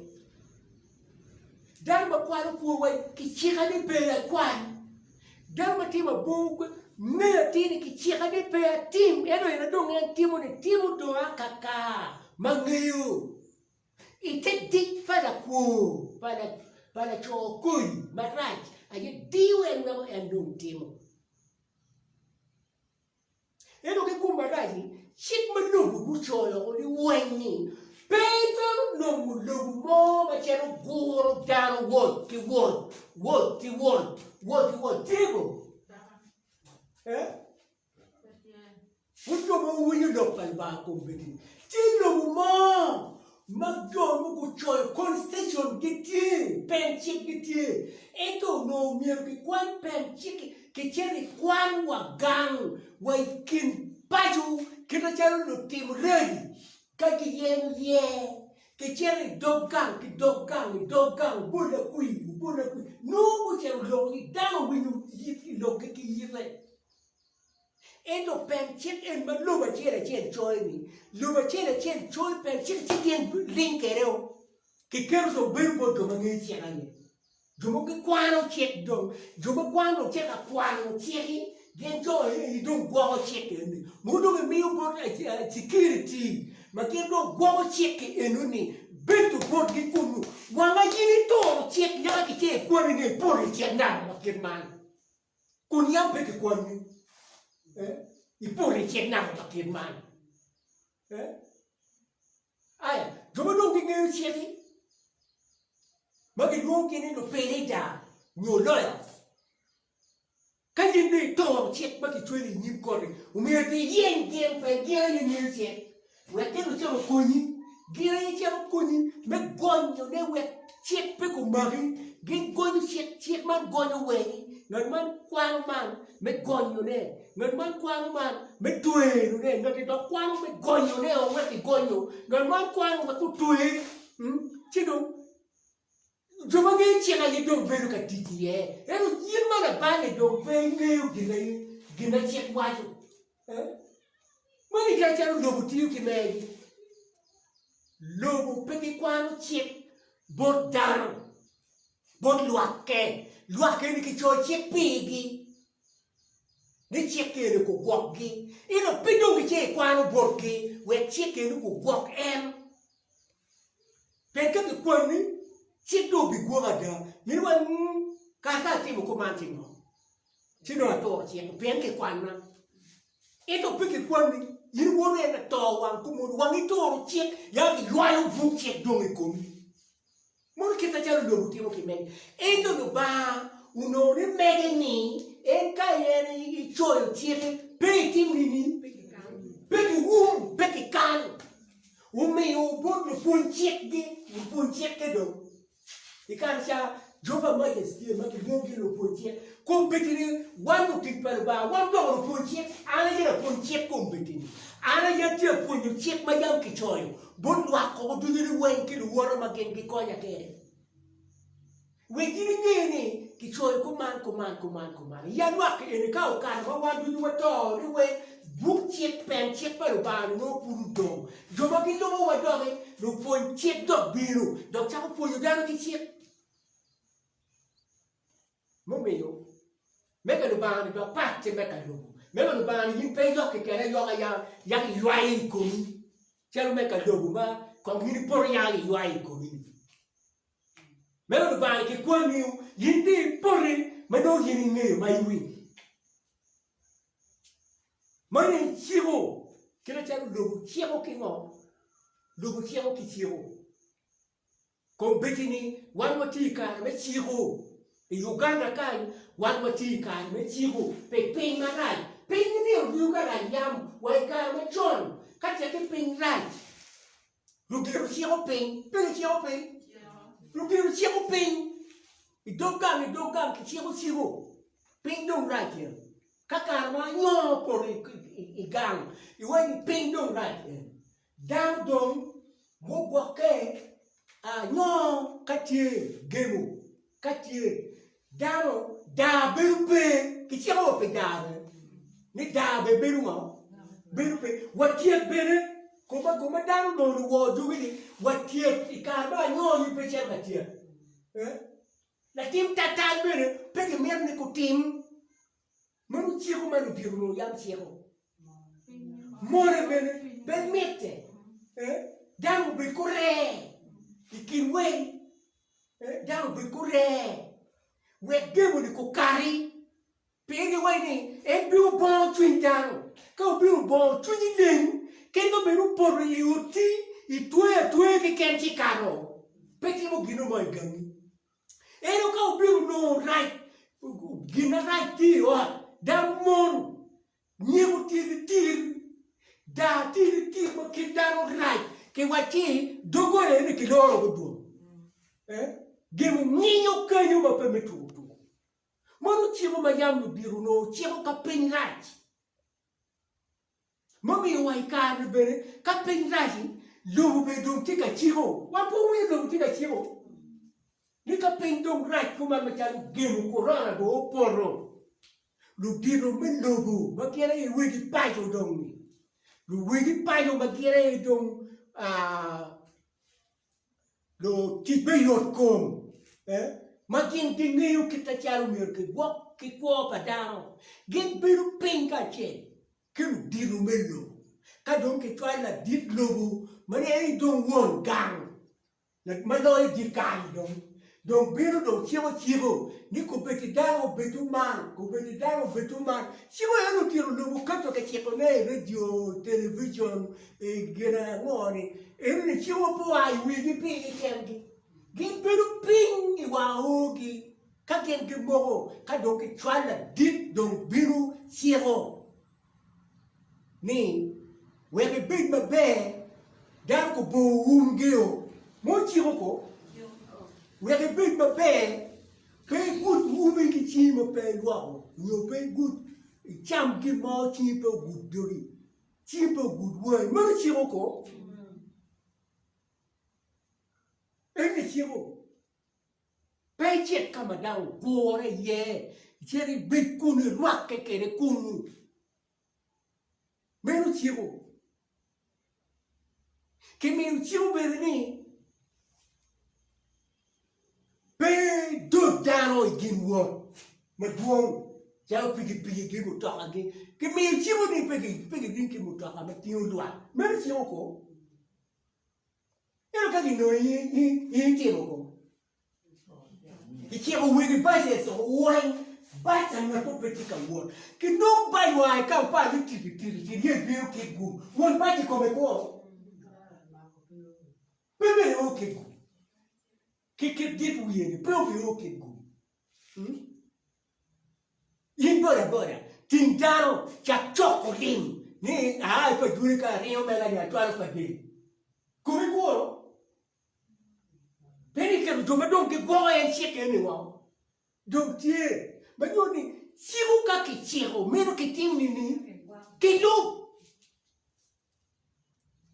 da ma quando puoi che chico di per qua da ma ti ma buco me tini che chico di per tim e noi non è timo do a cacà ma meio e te di para chokui maraj aye diu en dum timo eno ke kumaraji shit malugu buchoyo oli weni Peter no mulugu mo ma chero goro daro wot tigo Puto mo winyo do palba kumbiti tilo mo Magdomo buchoyo constitution giti penchik giti eto no mier ki kwan penchik ki cheri kwan wa gang wa kin paju kita chero no tim rei ka ki ye ki cheri dog gang bula kui no bu chero lo ni dano winu yiti lo ki yire Endo penchik en ma luba chere choy ni. Luba chere choy penchik chitien link ereo. Ki kero so bilbo do mangi chirani. Jumo ki kwano chek dong. Jumo kwano chek a kwano cheki. Gen choy i dong gwago cheki eni. Mudo me miyo bot security. Ma kero gwago cheki enuni. Bitu bot ki kunu. Wanga yini to cheki yaka ki cheki kwani ni pori cheki na ma kirman. Kun yampe ki kwani. I pure che nang la che man come non ti nel cieli ma che non tieni lo peleta no loya kan ni to che ma che chui ni corri u me ti yen per yen ni che we che lo siamo cogni gira siamo cogni me gogno ne we che pe con mari che gogno che ma gogno we man quang man me gogno ne man quang man me tue ne ngati do quang me gogno ne o ngati gogno man quang ma ku tue ci do Joma che ci ha do vero ka titi e no yin ma na bane do pe ngeu gina che kwajo ma ni ka cha lo butiu ki me lo pe ki kwano che bordano bot luake ni ki cho che pigi ni che ke ni ko gokgi ino pido ki che kwano borgi we che ke ni ko gok em perché che kwani che do bi guarda ni wa ka ti mo comanti no ci no to che perché kwana ito perché kwani ni wo ne na to wan ku mo wan ni to che ya ki yo bu che do mi ko mo che ta cha lo ti mo ki me ito no ba uno ne me ni e ka ye ni choyo che pe ti ni pe kan o meu bot no punchek do e kan cha jova majesty ma ki gongi no punchek competire wanu ti per ba wanu no punchek ala ye no punchek competire ala ye ti punchek ma yam ki choyo bon wa ko du ni wen ki woro ma gen ki konya ke we ni ki choyo kuman ya wa ki ni ka o kan ba wa du wa to ni we buk chek pen chek per ba no puru do joma ki do wa do no pon chek do biru do cha ko pon da ki chek mo meyo meka no ba ni do parte meka no ba ni pe do ke kere yo ya ki yuai ko ni chelo meka do ma ko ni por ya yuai ko ni meka no ba ni ki ko ni yindi porri ma do yini ngeyo ma yiwi Mane chiro, kila charo lobu chiro ki ngo, lobu chiro ki chiro. Kombetini wanwatika me chiro. E Uganda kai wanwatika me chiro. Pe marai, pe ni Uganda yam waika me chon. Kati ke rai. Lu chiro pe chiro pe. lu biru chego ping i dogam ki chego ping dong right here kaka ma nyo por i gang i wani ping dong right here down dong mo gwa ke a nyo katie gemu katie dano da biru pe ki chego pe da ni da be biru mo biru pe watie bere Kuma dano do wo dugini watie ikarba nyo ni pe chego tie la tim tata bere pe ke mer ni ko tim manu chego manu biru no yam chego more bene permette dano be corre ikinwe dano be corre we gemo ni ko kari pe ni we ni e biu bon twindano ka biu bon twindin Kendo beru por iuti i tue che kenchi caro. Peti mo gino mo gangi. Ero ka biru no right. Gina right ti o da mon. Niego tir. Da tir mo che dano right. Che wati dogo ne che loro godu. Gemo ninho canho ma per me tutto. Ma non ci mo yam biru no, ci mo capen right. Mami wai ka bere ka penraji lu be dum tika chiho wa po wi dum tika chiho ni ka pendong right kuma ma chan gemu corona do porro lu diro men lobu ma kira e wi di pajo dong ni lu wi di pajo ma kira e dong lo ti be yot kom ma kin tingiu kita charu mir ke wok ki ko pa dao gen biru penka che Kilo diru melo, kadong kitwa la dit lobu, mani dong won gang, la maloi di kai dong biru dong chivo, ni kupeti dango betuman, chivo anu tiro lobu kato ke chivo ne radio, television, gena ngoni, ni chivo po ai wigi pingi kengi, gin biru pingi wa hogi, kaken gimogo, kadong kitwa la dit dong biru chivo. Ni wege big ma be dan ko bo geo mo chiro ko wege big ma be good woman ki chi ma pe lo yo pe good cham ki mo chi pe good dori chi pe good way mo chiro ko e chiro pe chet kama dau gore ye cheri big kunu rock ke re kunu Meno chiro. Che meno chiro berni. Pe do dano igin wo. Ma duon. Ciao pigi che mo toca che. Che meno chiro ni pigi din che mo toca ma tio lua. Meno chiro ko. Ero che no in chiro ko. I chiro wi base so wine. Basta na to petika won que não vai vai ka pa li tiri ye bi o ke gu won ba ti come ko bebe o ke gu que dit wi ni pe o ke gu in bora tindaro cha chocolin ni ai pa dure ka rio me la ya to al pa de come ko per che do ma don che go e che che ni wa do tie Ma io ni sigo ka ki chiro meno ki tim ni ke lo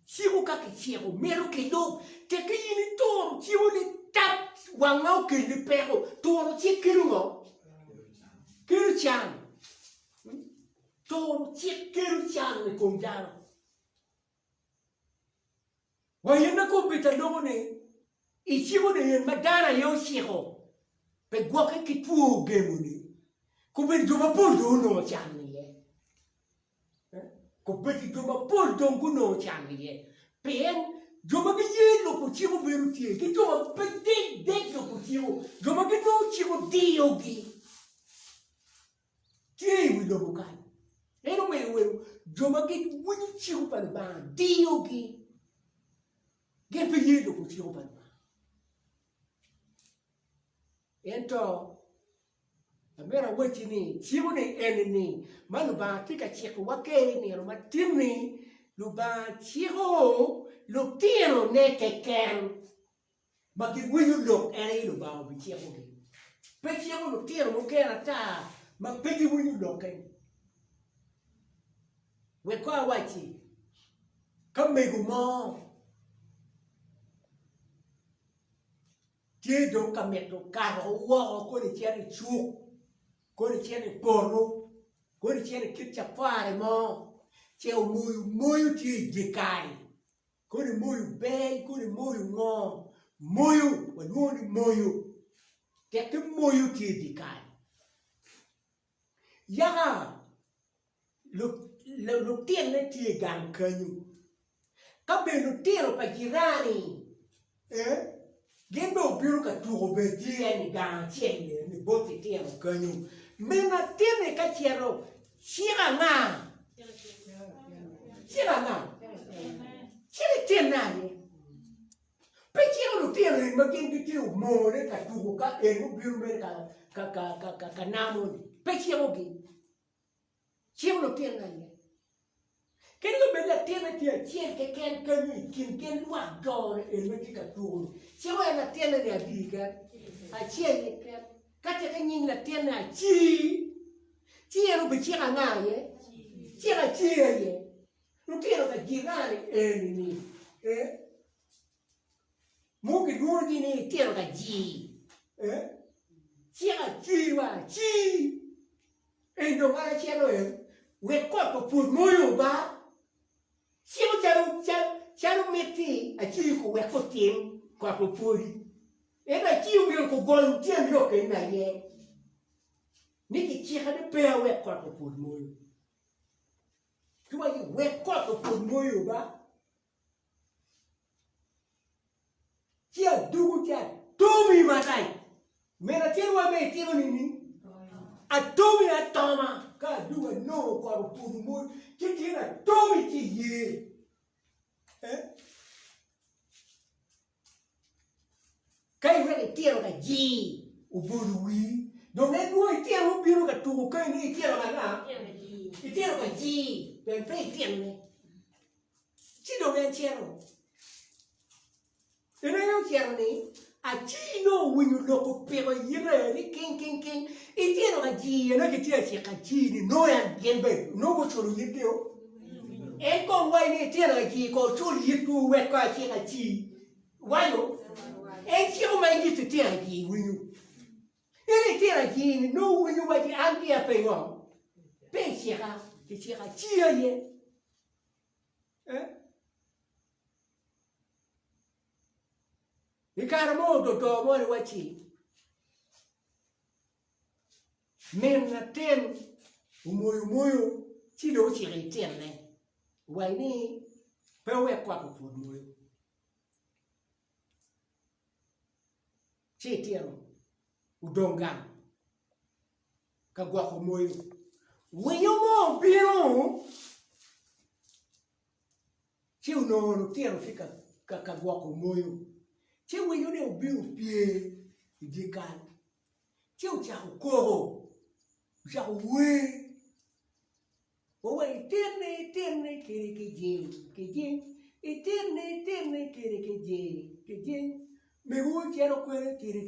sigo ka ki chiro meno ke lo te ke ni to chiro ni tap wangau ke ni pero to chi kiru chan to chi kiru chan ni konjaro wa yena ko beta lo ne i chiro ni madara yo chiro pe gwa ke ki tu gemuni Come dove porto uno c'hanni Come dove porto uno c'hanni Per dove che io possiamo per te che dove per te dentro possiamo dove che non ci vuol Dio chi Chi lo bucai E non me lo dove che vuoi ci vuol per ban Dio chi Che per io possiamo per ban Então A mera wati ni, chibu ni eni ni, ma luba tika chiko wake ni, ma timni, luba chiko, lu tiro ne ke ken. ma ki winyu lok ene ilo ba bi chiemo gi pe chiemo lo tiero mo kera ta ma pe ki winyu lok ken we kwa wachi ka megu mo tie do ka meto karo wo ko ni chiere chu ko ni chiere porro ko ni chiere kitcha fare mo c'è un muoio ti di cari con il muoio bei con il muoio no muoio ma non il muoio che muoio ti di cari ya lo tiene ti gan canyu cabe lo tiro pa girani gendo più che tu obbedieni gan tiene ni botti tiro canyu mena tiene che c'ero Sirana. Sire tienani. Perché non tieni ma che ti tiro more ka tu ka e no più me ka namo. Perché o che? Sire lo tienani. Che non bella tiene ti che che lua gore e me ka tu. Sire la tiene di abiga. A chiede che nin la tiene a chi. Chi ero per Ciranaie? C'era Cirie, non c'era da girare enemi, Mungi l'ordine c'era da G, c'era Civa, C, e domani c'era we quattro pur muoio ba, c'era metti a Cico we cotim, quattro puri, e da Civo io con gol tieno che naie, Niki c'era de per we quattro pur muoio. Tu vai we quattro por muoio ba? Tia dugu tia tomi matai. Mera tia wa me tia nini. A tomi a toma. Ka dugu no quattro por muoio. Tia tia tomi ti ye. Kai we tia ga ji. O burui. Non è lui tia un biro ga tu kai ni tia ga na. Tia ga ji. Per tiene. Ci dove c'ero? E noi c'ero lì. A ci no winu loco per ieri king. E tieno a ji, e noi che ti si cacini, noi a gembe, non go solo io. E con vai ne tieno a ji, con solo io tu e qua ci a ji. Guaio. E ci ho mai detto tieno a ji winu. E ne tieno a ji, no winu vai di anche a però. Pensiera. Che c'era Cirie. E caro modo to vuole wachi. Men ten muoio ci do ci ritenne. Wai ni per we qua per muoio. Ci tiro. Udonga. Ka gua ko muoio. Wiyomo biro ci uno tiro fica cagua com moio ci wiyo ne biro pie de can ci o chao corro já we o we terne quere que je eterne quere que je me wo quero quere quere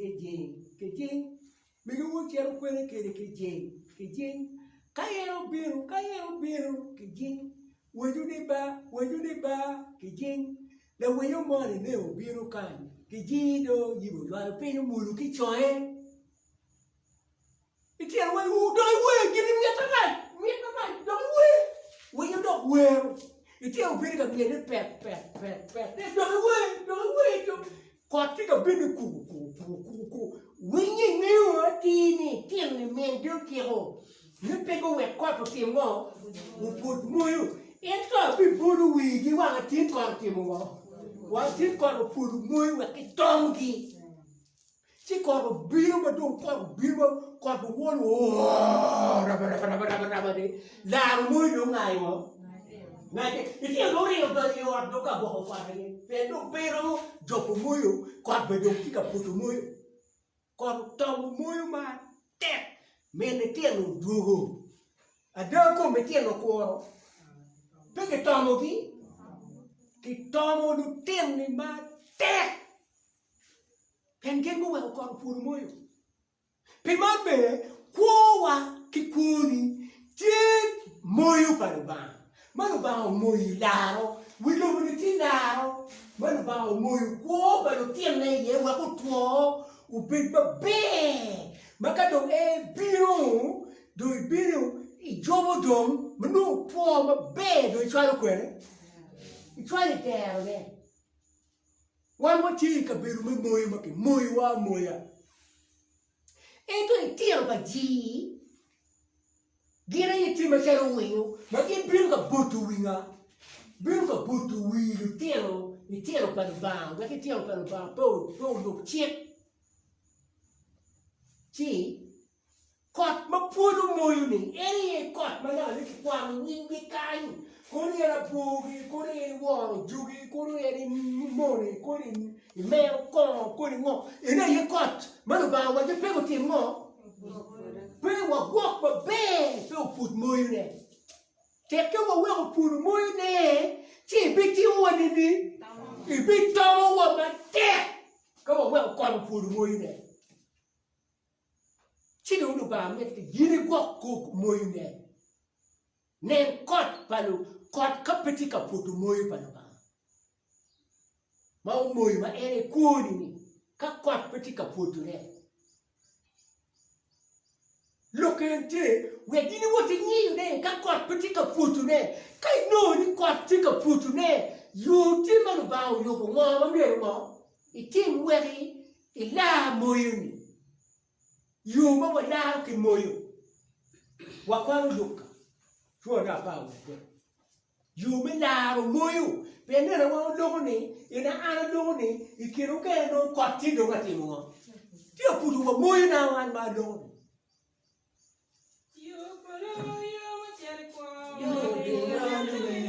que je me wo quero quere quere que je Caio biro, que jin. Waju de ba, que jin. La wayo mone ne o biro kan. Que jido, yibo, la peno mulu ki choe. E que wa u do we, que me tá do we. Wayo do we. E que o biro ka biro pet. Do we. Quatro ka biro ku. Winyi meu atini, tiene men do kiro. Ne pego we quattro timo, o put muio. Então, pipudo wigi, wa tin kon timo. Wa tin kon put muio wa que tongi. Se kon biro ma do kon biro kon won. Raba de. La muio ngai mo. Ngai, e ti lori o do io do ka bo fa re. Pero dopo muio, kon bedo fica puto muio. Kon tomo muio ma te. Mene tieno dugo. Adão come tieno cuoro. Perché tomo chi? Che tomo non tieni ma te. Pengen mo wa ko puro moyo. Piman be kwa kikuni ti moyo para ba. Mano ba o moyo laro, wilo ni ti laro. Mano ba o moyo ko ba lo ti na ye wa ko to o be be. Maka dong biro do biro I jobo dong mano po ma be do try ko I try to tell me. One more tea ka biru mo moyo maki moyo wa moya. Ento I tiro ka ji. Gira I tiro chero wingo, maki biru ka butu winga. Biru ka butu wingo tiro pa ba, maki tiro pa ba po no chip. Chi kot ma pudu moyo ni, eri kot ma na liki kwa wingi kai. Kuri era bugi, kuri era woro, jugi, kuri era mone, kuri mero kon, kuri ngo. Ina ye kot, mano ba wa je pego ti ngo. Pe wa wok ba be, pe o put moyo ne. Te ke wa wa put moyo ne, ti bi ti wa ni ni. I bi to wa ma te. Ka wa kon put moyo ne. Ti no ba me te yiri wok ko moyo ne. Nen kot palu kot kapeti ka putu moyo palu ba. Ma moyo ma ere kuni ni ka kot peti ka putu ne. Lokente we dini wote nyi ne ka kot peti ka putu ne. Kai no ni kot ti ka putu ne. Yo ti malu ba yo ko ma me mo. Itim weri ila moyo ni. Yo ma la ki moyo. Wa kwa luka. Chua na pa wo. You me la ro moyo. Pende na wa logo ni, ina ana logo ni, ikiru ke no kwati do ngati mo. Ti o pudu wa moyo na wan ba logo. You polo yo ma chere ko. Yo di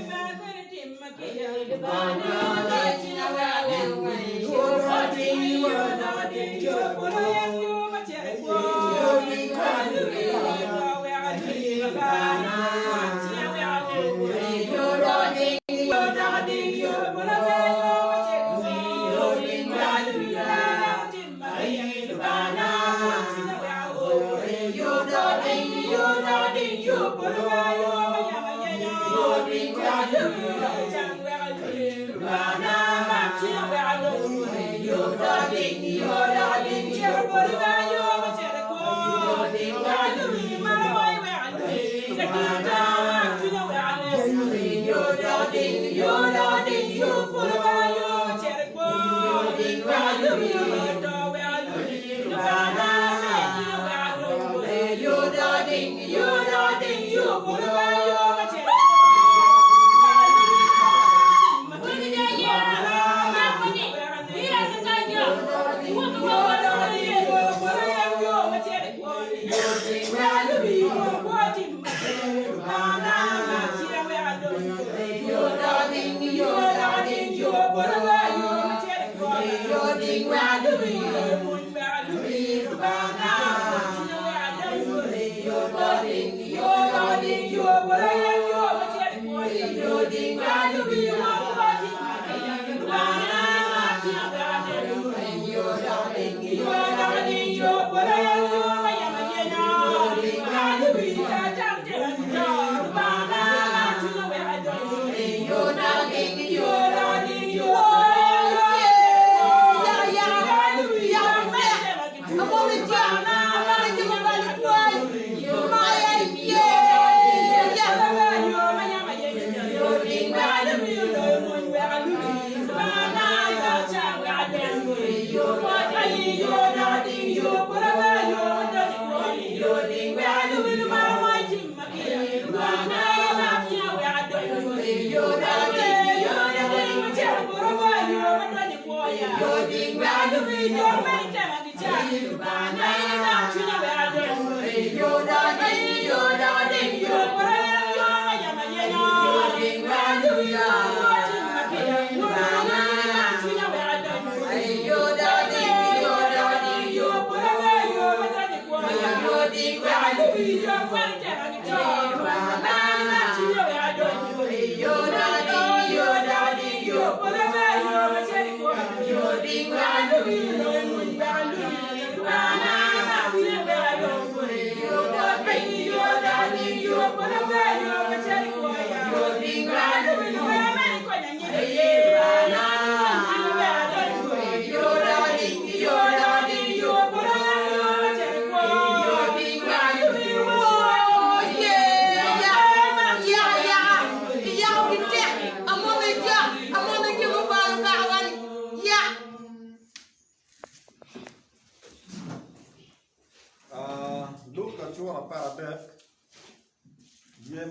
ba ko tim ma ke. Ba na ti na wa wa. Yo ba di yo na di. Yo polo yo ma chere ko. Yo di ba di yo wa di ba na.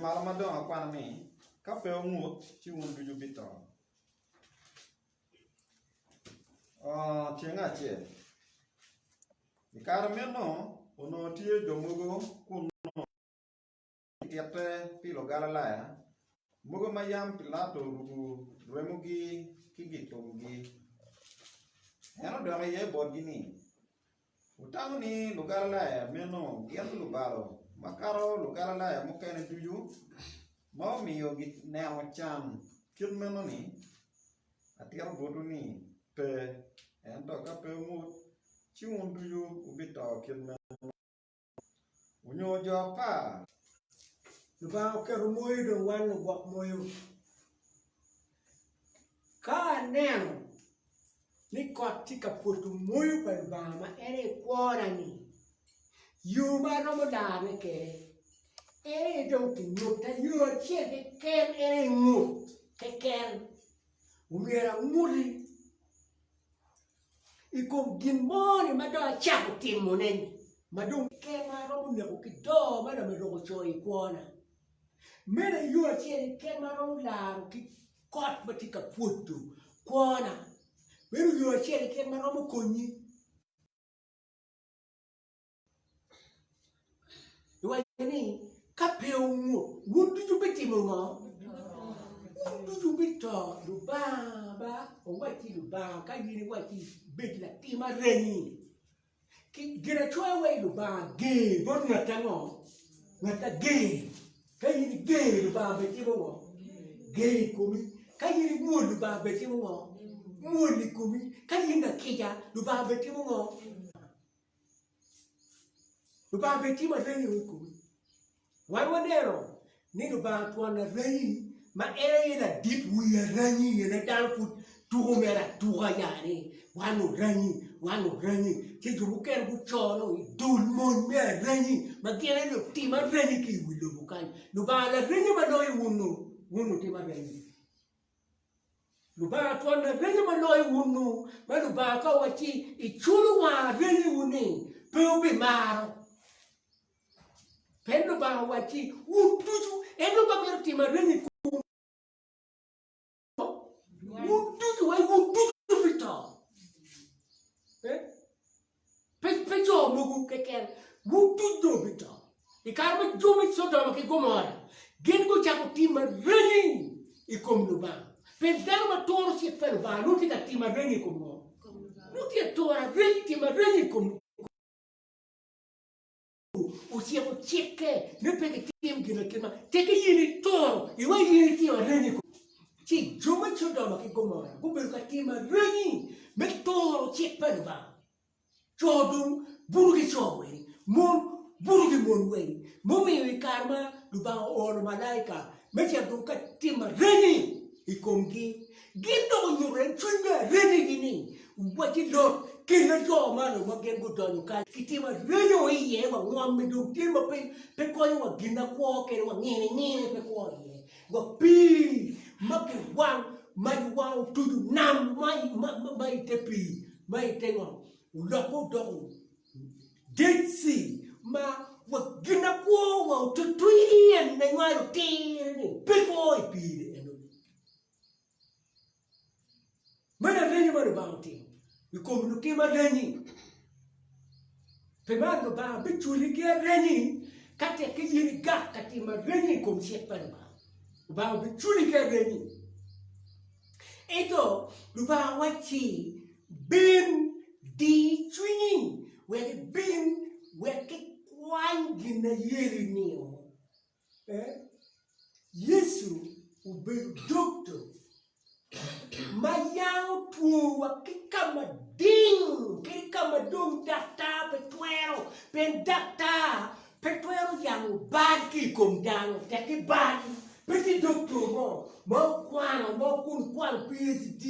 malamadong akwan mi ka pe ngut chi un du bito tienga che ikar meno ono tie jomugo kuno tiete pilo galala mugo mayam pilato rugu remugi kigitogi eno do ye bodgini utangni lugalala meno gian lubalo makaro lugalala mukene tuju mau miyo git neo cham kin meno ni atiar bodu ni pe ento ka pe mut chiun tuju ubito kin meno unyo jo pa Lubang ke rumoy do wan gwak moyo. Ka neno ni kot ti ka putu moyo pa lubang ma ere kwora ni. Yu ma romo da ne ke. Ere do ti nyota yu che ke ken ere ngut. Ke ken. Umera muri. Ikom gimoni ma do chapo timoneni. Ma do ke ma romo ne ko kido ma da me rogo choi kwona. Mena yu che ke ma romo la ki kot ba ti ka putu kwona. Mena yu che ke ma romo konyi. Iwa ni ka pe ungu wudu ju beti mo wudu ju bito lu ba o wati lu ba ka yini wati beti la ti ma reni ki gira chwa we lu ba ge bon na tango ngata ge ka yini ge lu ba beti mo ge komi ka yini mo lu ba beti mo mo li komi ka yini na kija lu ba beti mo lu ba beti ma reni komi Wanero, nino ba tuana rei, ma era ina deep we rani ina dan put tuomera tuayani, wanu rani, che jubuker bu chono, dul mon me rani, ma gere lo tima rani ki wilo bukan, no ba la rani ma noi wunu tima rani. No ba tuana rani ma noi wunu, ma no ba ka wati I chulu wa rani wuni, pe ubi maro. Pendo ba wati wuduju endo ba mer tima reni ko wuduju ai wuduju bito pe jo mugu keken wuduju bito ikarma jo mi so do ke gomora gen go chako tima reni ikom luba pe darma toro si per ba nuti da tima reni ko mo nuti tora reni tima reni ko o siamo cieche ne perché tiam che la chiama te che yini toro I wai yini ti reni ko ci joma chodoma che gomora gumbe ka tima reni me toro ci per ba chodum buru che chowe mon buru che mon we mo mi karma du ba or malaika me ci dum ka tima reni I kongi gido nyure chunga reni gini wati lo kina jo mano ma gen go donu ka kitima reno iye wa ngam me du tima pe ko wa gina ko ke wa ngene pe ko iye wa pi ma ke wang ma tu nam mai te pi mai te ngo lo ko do detsi ma wa gina ko wa tu iye ne ngaro ti pe ko I pi eno mana reni ma bounty You come to Kima Reni. Femando ba bichuli kia Reni. Kate kiri gat katima Reni come siepana. Ba bichuli kia Reni. Eto luba wachi bim di twini. Where bim where ke kwangi na yeri nio. Yesu ube doctor. Mayang tua kikama dong data petuero yang bagi komdang tapi bagi peti doktor mau kun PhD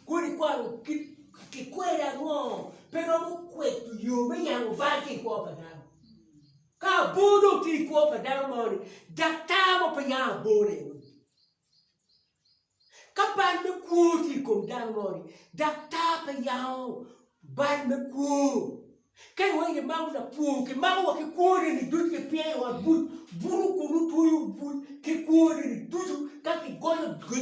kun ki kwera ngo pero mo kwetu yo me yang bagi ko padang ka bodo ti ko padang mo data mo pa yang bore Kapan me ku ti kom dang mori. Dakta pa yao. Ban me ku. Cái quay cái mau là phù cái mau cái cua này thì đứt cái phe hoặc bút bút của nó thui bút cái cua này thì đứt các cái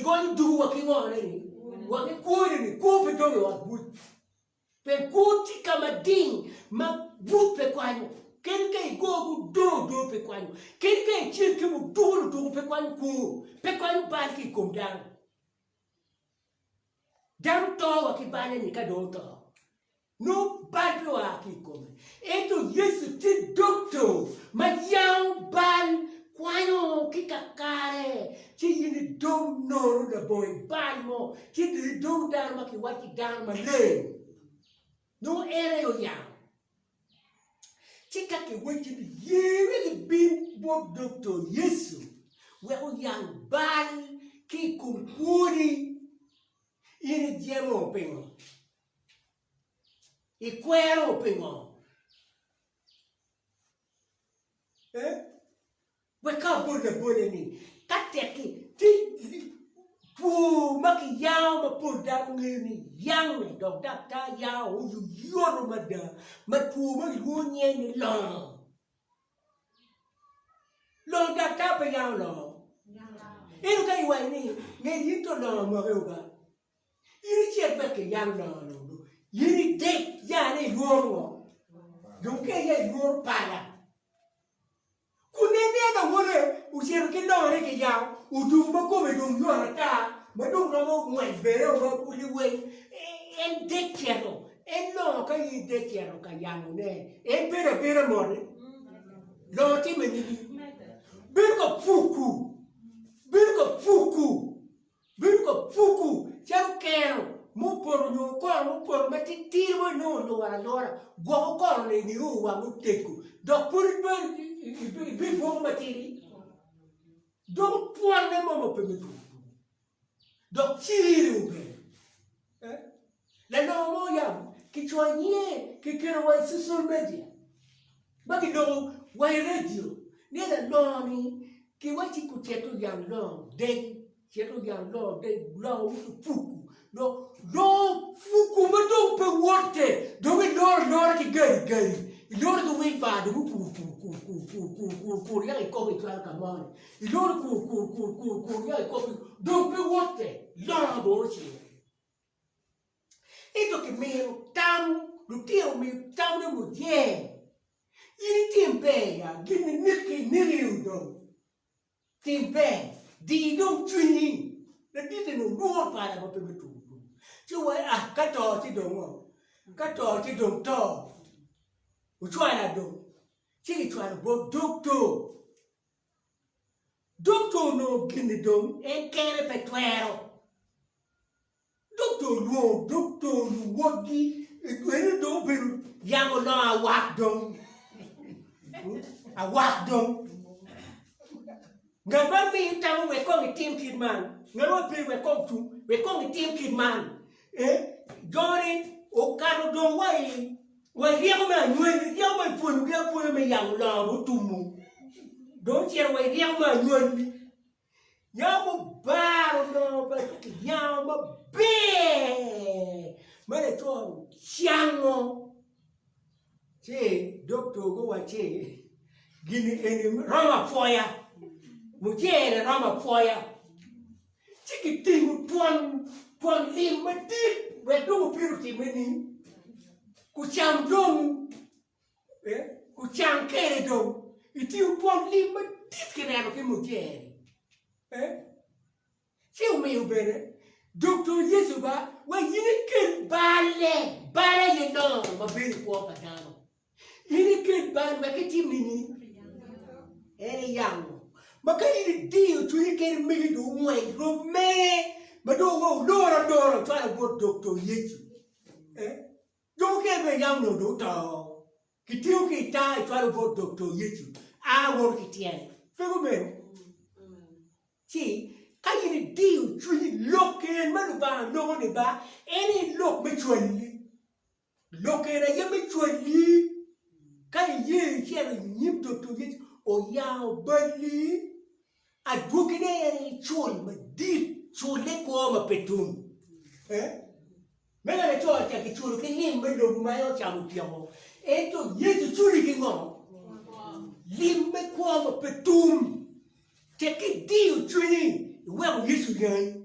gói đu hoặc cái ngọn này hoặc cái cua này thì cua phải đôi hoặc bút phải cua chỉ cả mà đinh mà bút phải quan cái gô đu phải quan cái chuyện cái một đu phải quan cua phải quan ban cái cùng đang to hoặc cái ban này cái đồ to no bado aqui come. Então Jesus te doctor, mas já ban quando que cacare, te ele dom no da boy ban mo, te ele dom dar ma que wati dar ma le. No era eu já. Te que wati de yere de bim bo doctor Jesus. We o yang ban que cumpuri ele diamo pengo. E quero pengo. We ka bole ni. Kateki ti pu maki yao ma pu da ngini yang dog da ta yao yu yoro ma da ma pu ma yu nye ni long. Long da ta pa yao long. Inu ka iwa ni nge yito long ma reuga. Inu che pa ke yang long. Yini dek ya ne yoro donc ya yoro para kunene na wole usero ke no re ke ya udu ma ko me dum yoro ta ma dum no mo ngwe bere o ku li we en dek yero en no ka yi dek yero ka ya ne en bere mo ne lo ti me ni bir ko fuku chero kero mo por metti tiro no allora go con le ni uwa muteku do pur bi bo matiri do por ne mo pe metu do tiro la no mo ya che chonie che wa social media ma che do wa radio ne da no ni che wa ti ku cheto ya no de cheto ya no de lo fuku no fuku ma do pe wote dove loro che gari loro dove vado ku ya come tra camone loro ku ya come do pe wote loro voce e to che me tam lo tiro me tam no mo je ini tempe ya gini ni riudo tempe di do twini la dite no mo para ma pe metu chứ vậy cái trò thì đúng không cái trò thì đúng to của cho là đúng chứ cái cho là bộ doctor no kinh đúng em kêu phải quẹo doctor what đi cái đó bị giang nó quạt đúng ngày mai mình tao về con cái team kid man ngày mai về con cái team kid man Dori o carro don wai riamo ma nyuen riamo ma pun me yang la ro tumu don tier wai riamo ma nyuen yamo baro no ba yamo be ma le to chiango che doctor go wa che gini eni rama foya mutiere rama foya che tingu Pon lim medit we do piruti meni ku cham dong ku cham kere dong iti pon lim medit kere no ke mutiere se o meu bene doctor Yesu ba we yini ken bale ye no ma be ko patano yini ken bale ma ke timini ere yango ma ka yini dio tu ye ken me do moi ro me ma do go loro try to go doctor Yesu do ke be yang no do to ki tiu ki tai try to go doctor Yesu a wo ki tiene fego me si ka yini dio tu loke ma ba no ne ba any look me chwali loke na ye me chwali ka ye chere nyim doctor Yesu o ya bali a dukine chul ma dit chule ko ma petum me la cho che che chulu che lim me lo ma yo cha mu tiamo Eto Yesu churi kingo. Limbe kwa mo petum. Teke dio churi. Well Yesu gay.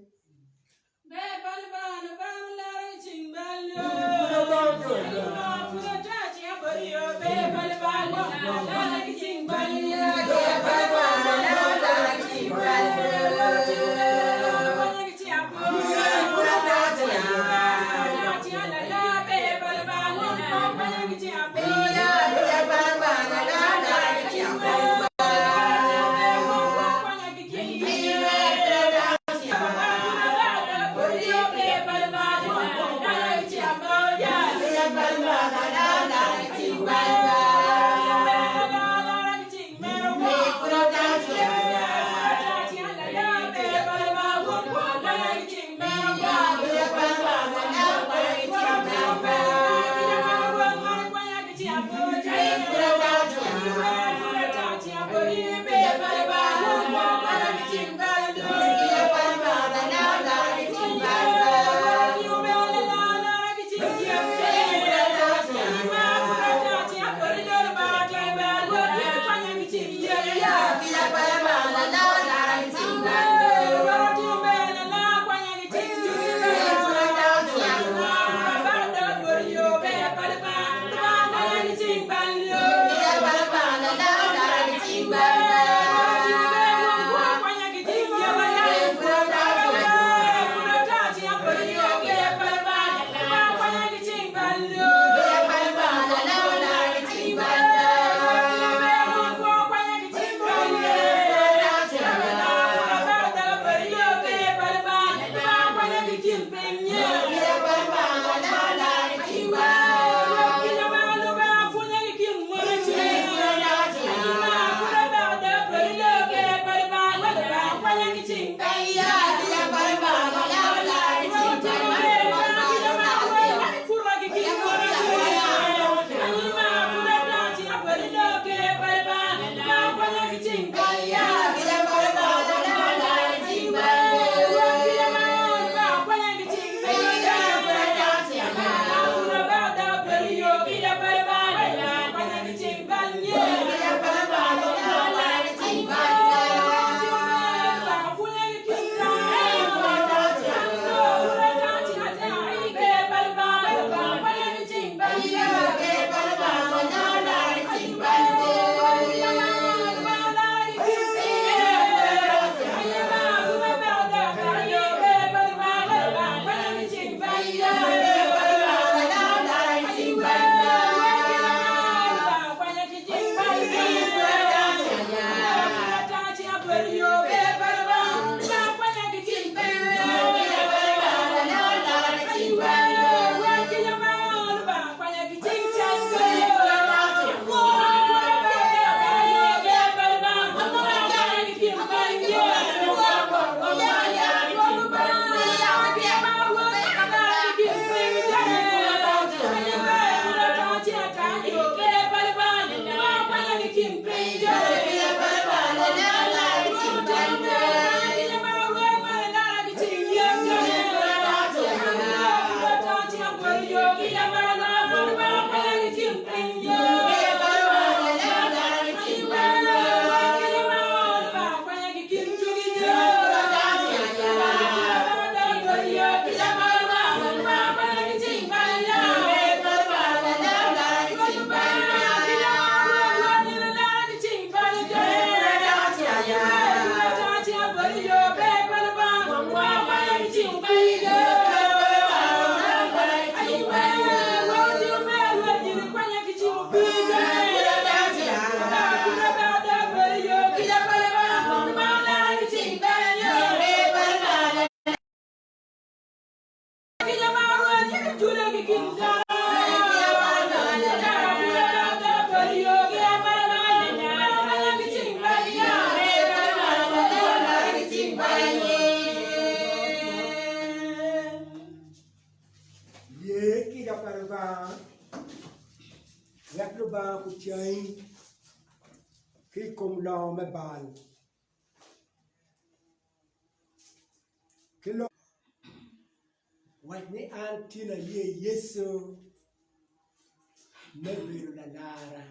mebiro la lara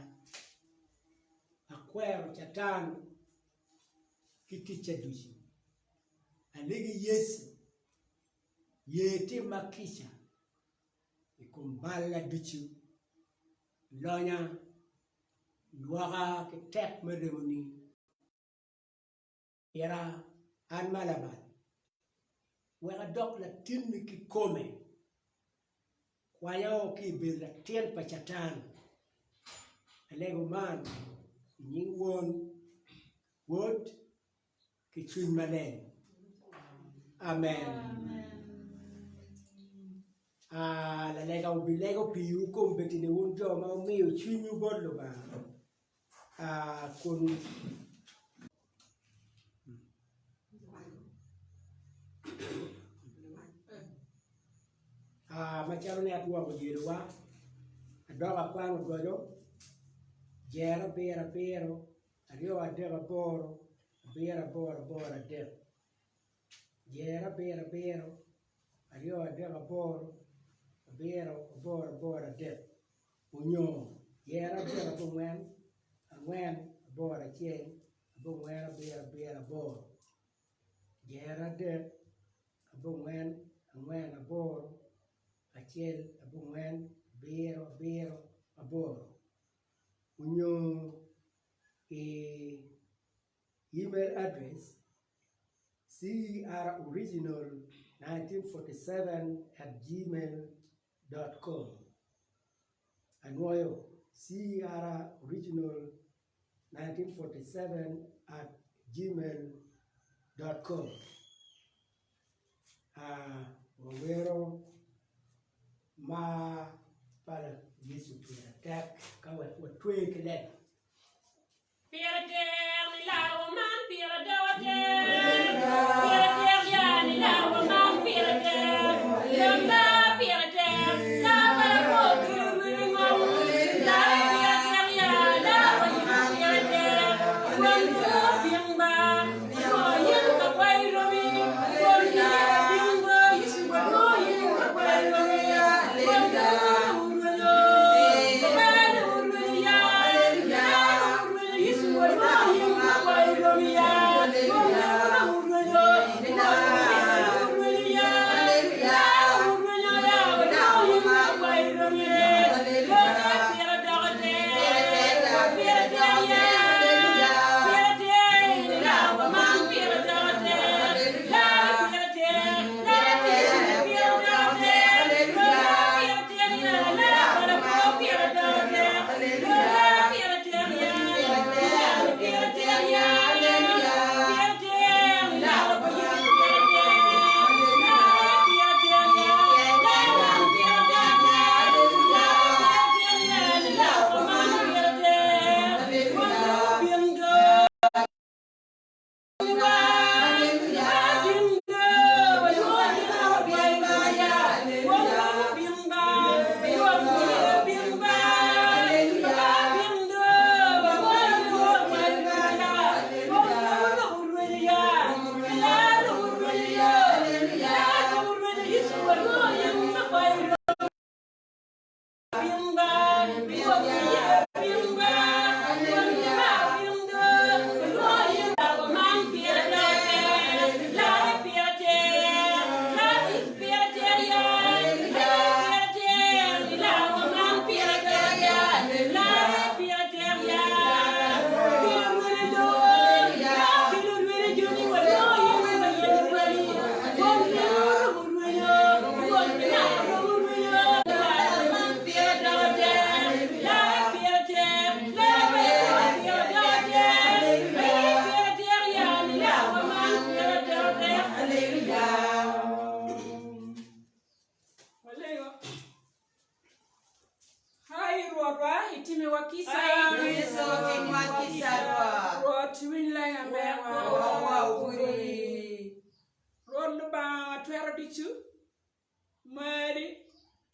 akwero chatan kikicha dushi aligi Yesu yeti makisha ikumbala duchu lonya luaga kitek meremuni yara an malaban wega dok la tinni ki kome kwaya ki bil la tien pachatan alego man nying won wot ki chuny maler amen la lega ubilego piu kompetine un joma umiyo chunyu bodlo ba kun macharo ne atwa kujirwa adoga kwano gojo jera bera pero ario adega boro bera boro boro adeg jera bera bero ario adega boro bero boro boro adeg unyo jera bera bungwen angwen boro cheng bungwen bera bera boro jera adeg bungwen angwen boro achiel abungwen bero bero aboro unyo email address ceroriginal1947@gmail.com anwoyo ceroriginal1947@gmail.com wawero ma para Yesu pira tak kawa watwe kile Pira ter ni lawa man pira dawate Pira ter ya ni lawa man pira ter Lamba pira ter Lawa ko kiri ngom La pira ter ya lawa yu pira ter Wandu bimba Ko yin ka kwai romi Wandu bimba Yesu ko yin ka kwai romi Wandu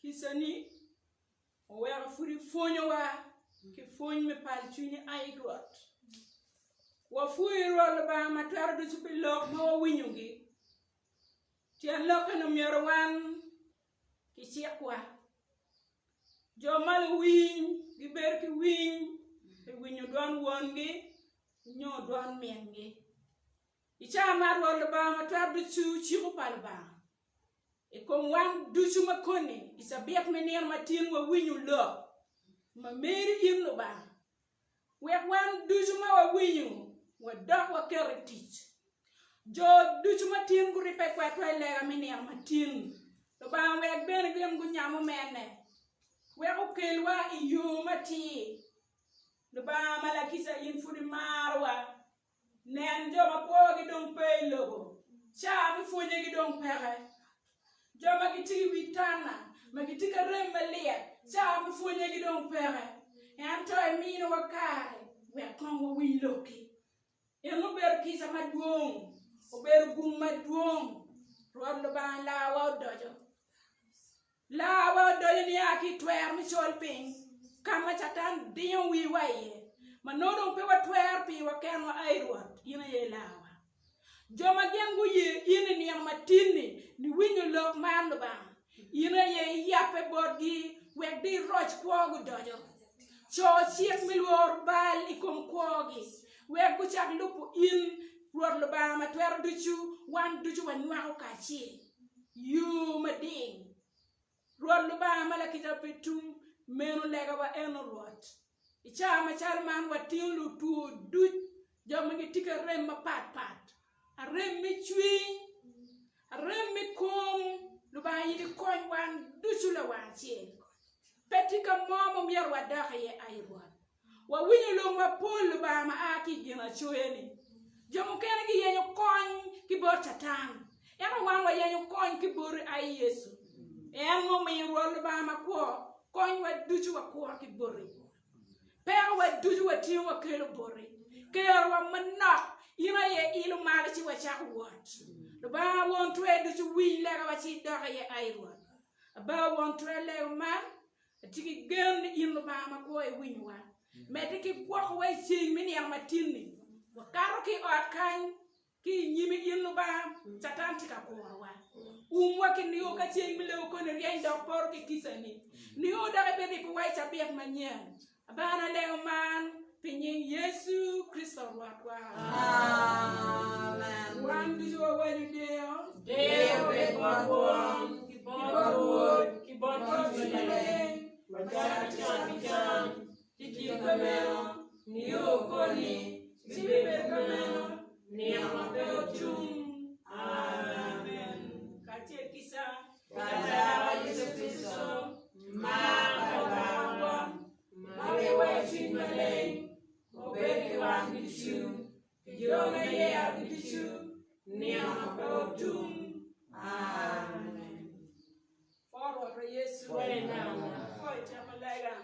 Kisani, where furi fonyo wa, ki fonyo me pal chuni ay ruot. Wa furi rol ba matwar du chupi lok ma winyugi. Tian lok no mierwan ki siakwa. Jomal wing, giber ki wing, e winyo don wongi, nyo don mengi. Icha mar wal ba ma twab du chu pal ba. E kom wan du chu makoni, isa biak menir matin wa winyo lo. Ma meri im lo ba. Wek wan du chu ma wa winyo, wa dok wa kere teach. Jo du chu matin ku ripet kwa twa lega menir matin. Lo ba wek ben gem gu nyamu mene. Wek o kelwa iyo mati. Lo ba malakisa infuri marwa. Nen jo ma po gi dong pe logo. Cha mi funye gi dong pere. Jo ma giti witana. Ma giti ka remmelia. Cha mi funye gi dong pere. Anto e mino wakare. Wek kongo wiloki. Eno ber kisa maduong. O ber gum maduong. Rod lo ba la wa dojo. La wa dojo ni aki twer mi chol ping. Kama chatan diyon wi waye. Manodo pe wa twer pi wa ken wa airuat. Ina ye lawa. Joma gengu ye ina ni matini. Ni winyo lok man lo ba. Ina ye yape bodgi. Wek di roch kwogu dojo. Cho siek milwor bal ikom kwogi. Wek kuchak lupu in. Rod lo ba ma twer duchu. Wan duchu wa nywaho kachi. You mading. Rod lo ba malakita petum. Meno lega wa eno rot. Icha machal man wa tiulu tu duch. Joma gitika rem ma pat. A rem mi chwing. A rem mi kom. Lo ba yidi kony wan duchu la wan chien. Petika momo mier wa daka ye ayruan. Wa winyo long wa pol lo ba ma aki gina choeni. Jomo kene gi yenyo kony ki bor chatan. Eno wan wa yenyo kony ki bor ay Yesu. Eno mi rol ba ma kwa. Kony wa duchu wa kwa ki bori. Per wa duchu wa tiyo wa kelo bori. Kero wa manak. Ina ye ilu mali chi wa chak wat. Ba won twe duchu win lega wa chi daka ye ayruan. Ba won twe lega man. Tiki gen inu ba ma kwa e win wa. Metiki kwa wa ching mini yang matini. Wakaro ki otkan ki nyimi inu ba satan tika kwa wa. Waki niyo ka ching mile ukone riyan dok por ki kisani. Niyo daka bebe ku wai sabiak manyan. Abana leo man pinyin Yesu Kristo wakwa. Amen. Wan dujo wani deo. Deo we borwon. Kibon kibon Wajachan, Tiki Camero, Neo Coni, Siber Camero, Niamapeo Chum. Amen. Katia Kisa, Kajara Yesu Kristo, Makawa, Marewa Chimale, Obeki Wangishu, Yona Yea Bishu, Niamapeo Chum. Amen. Forward, Yesu. Foi, não. Foi, tinha colega.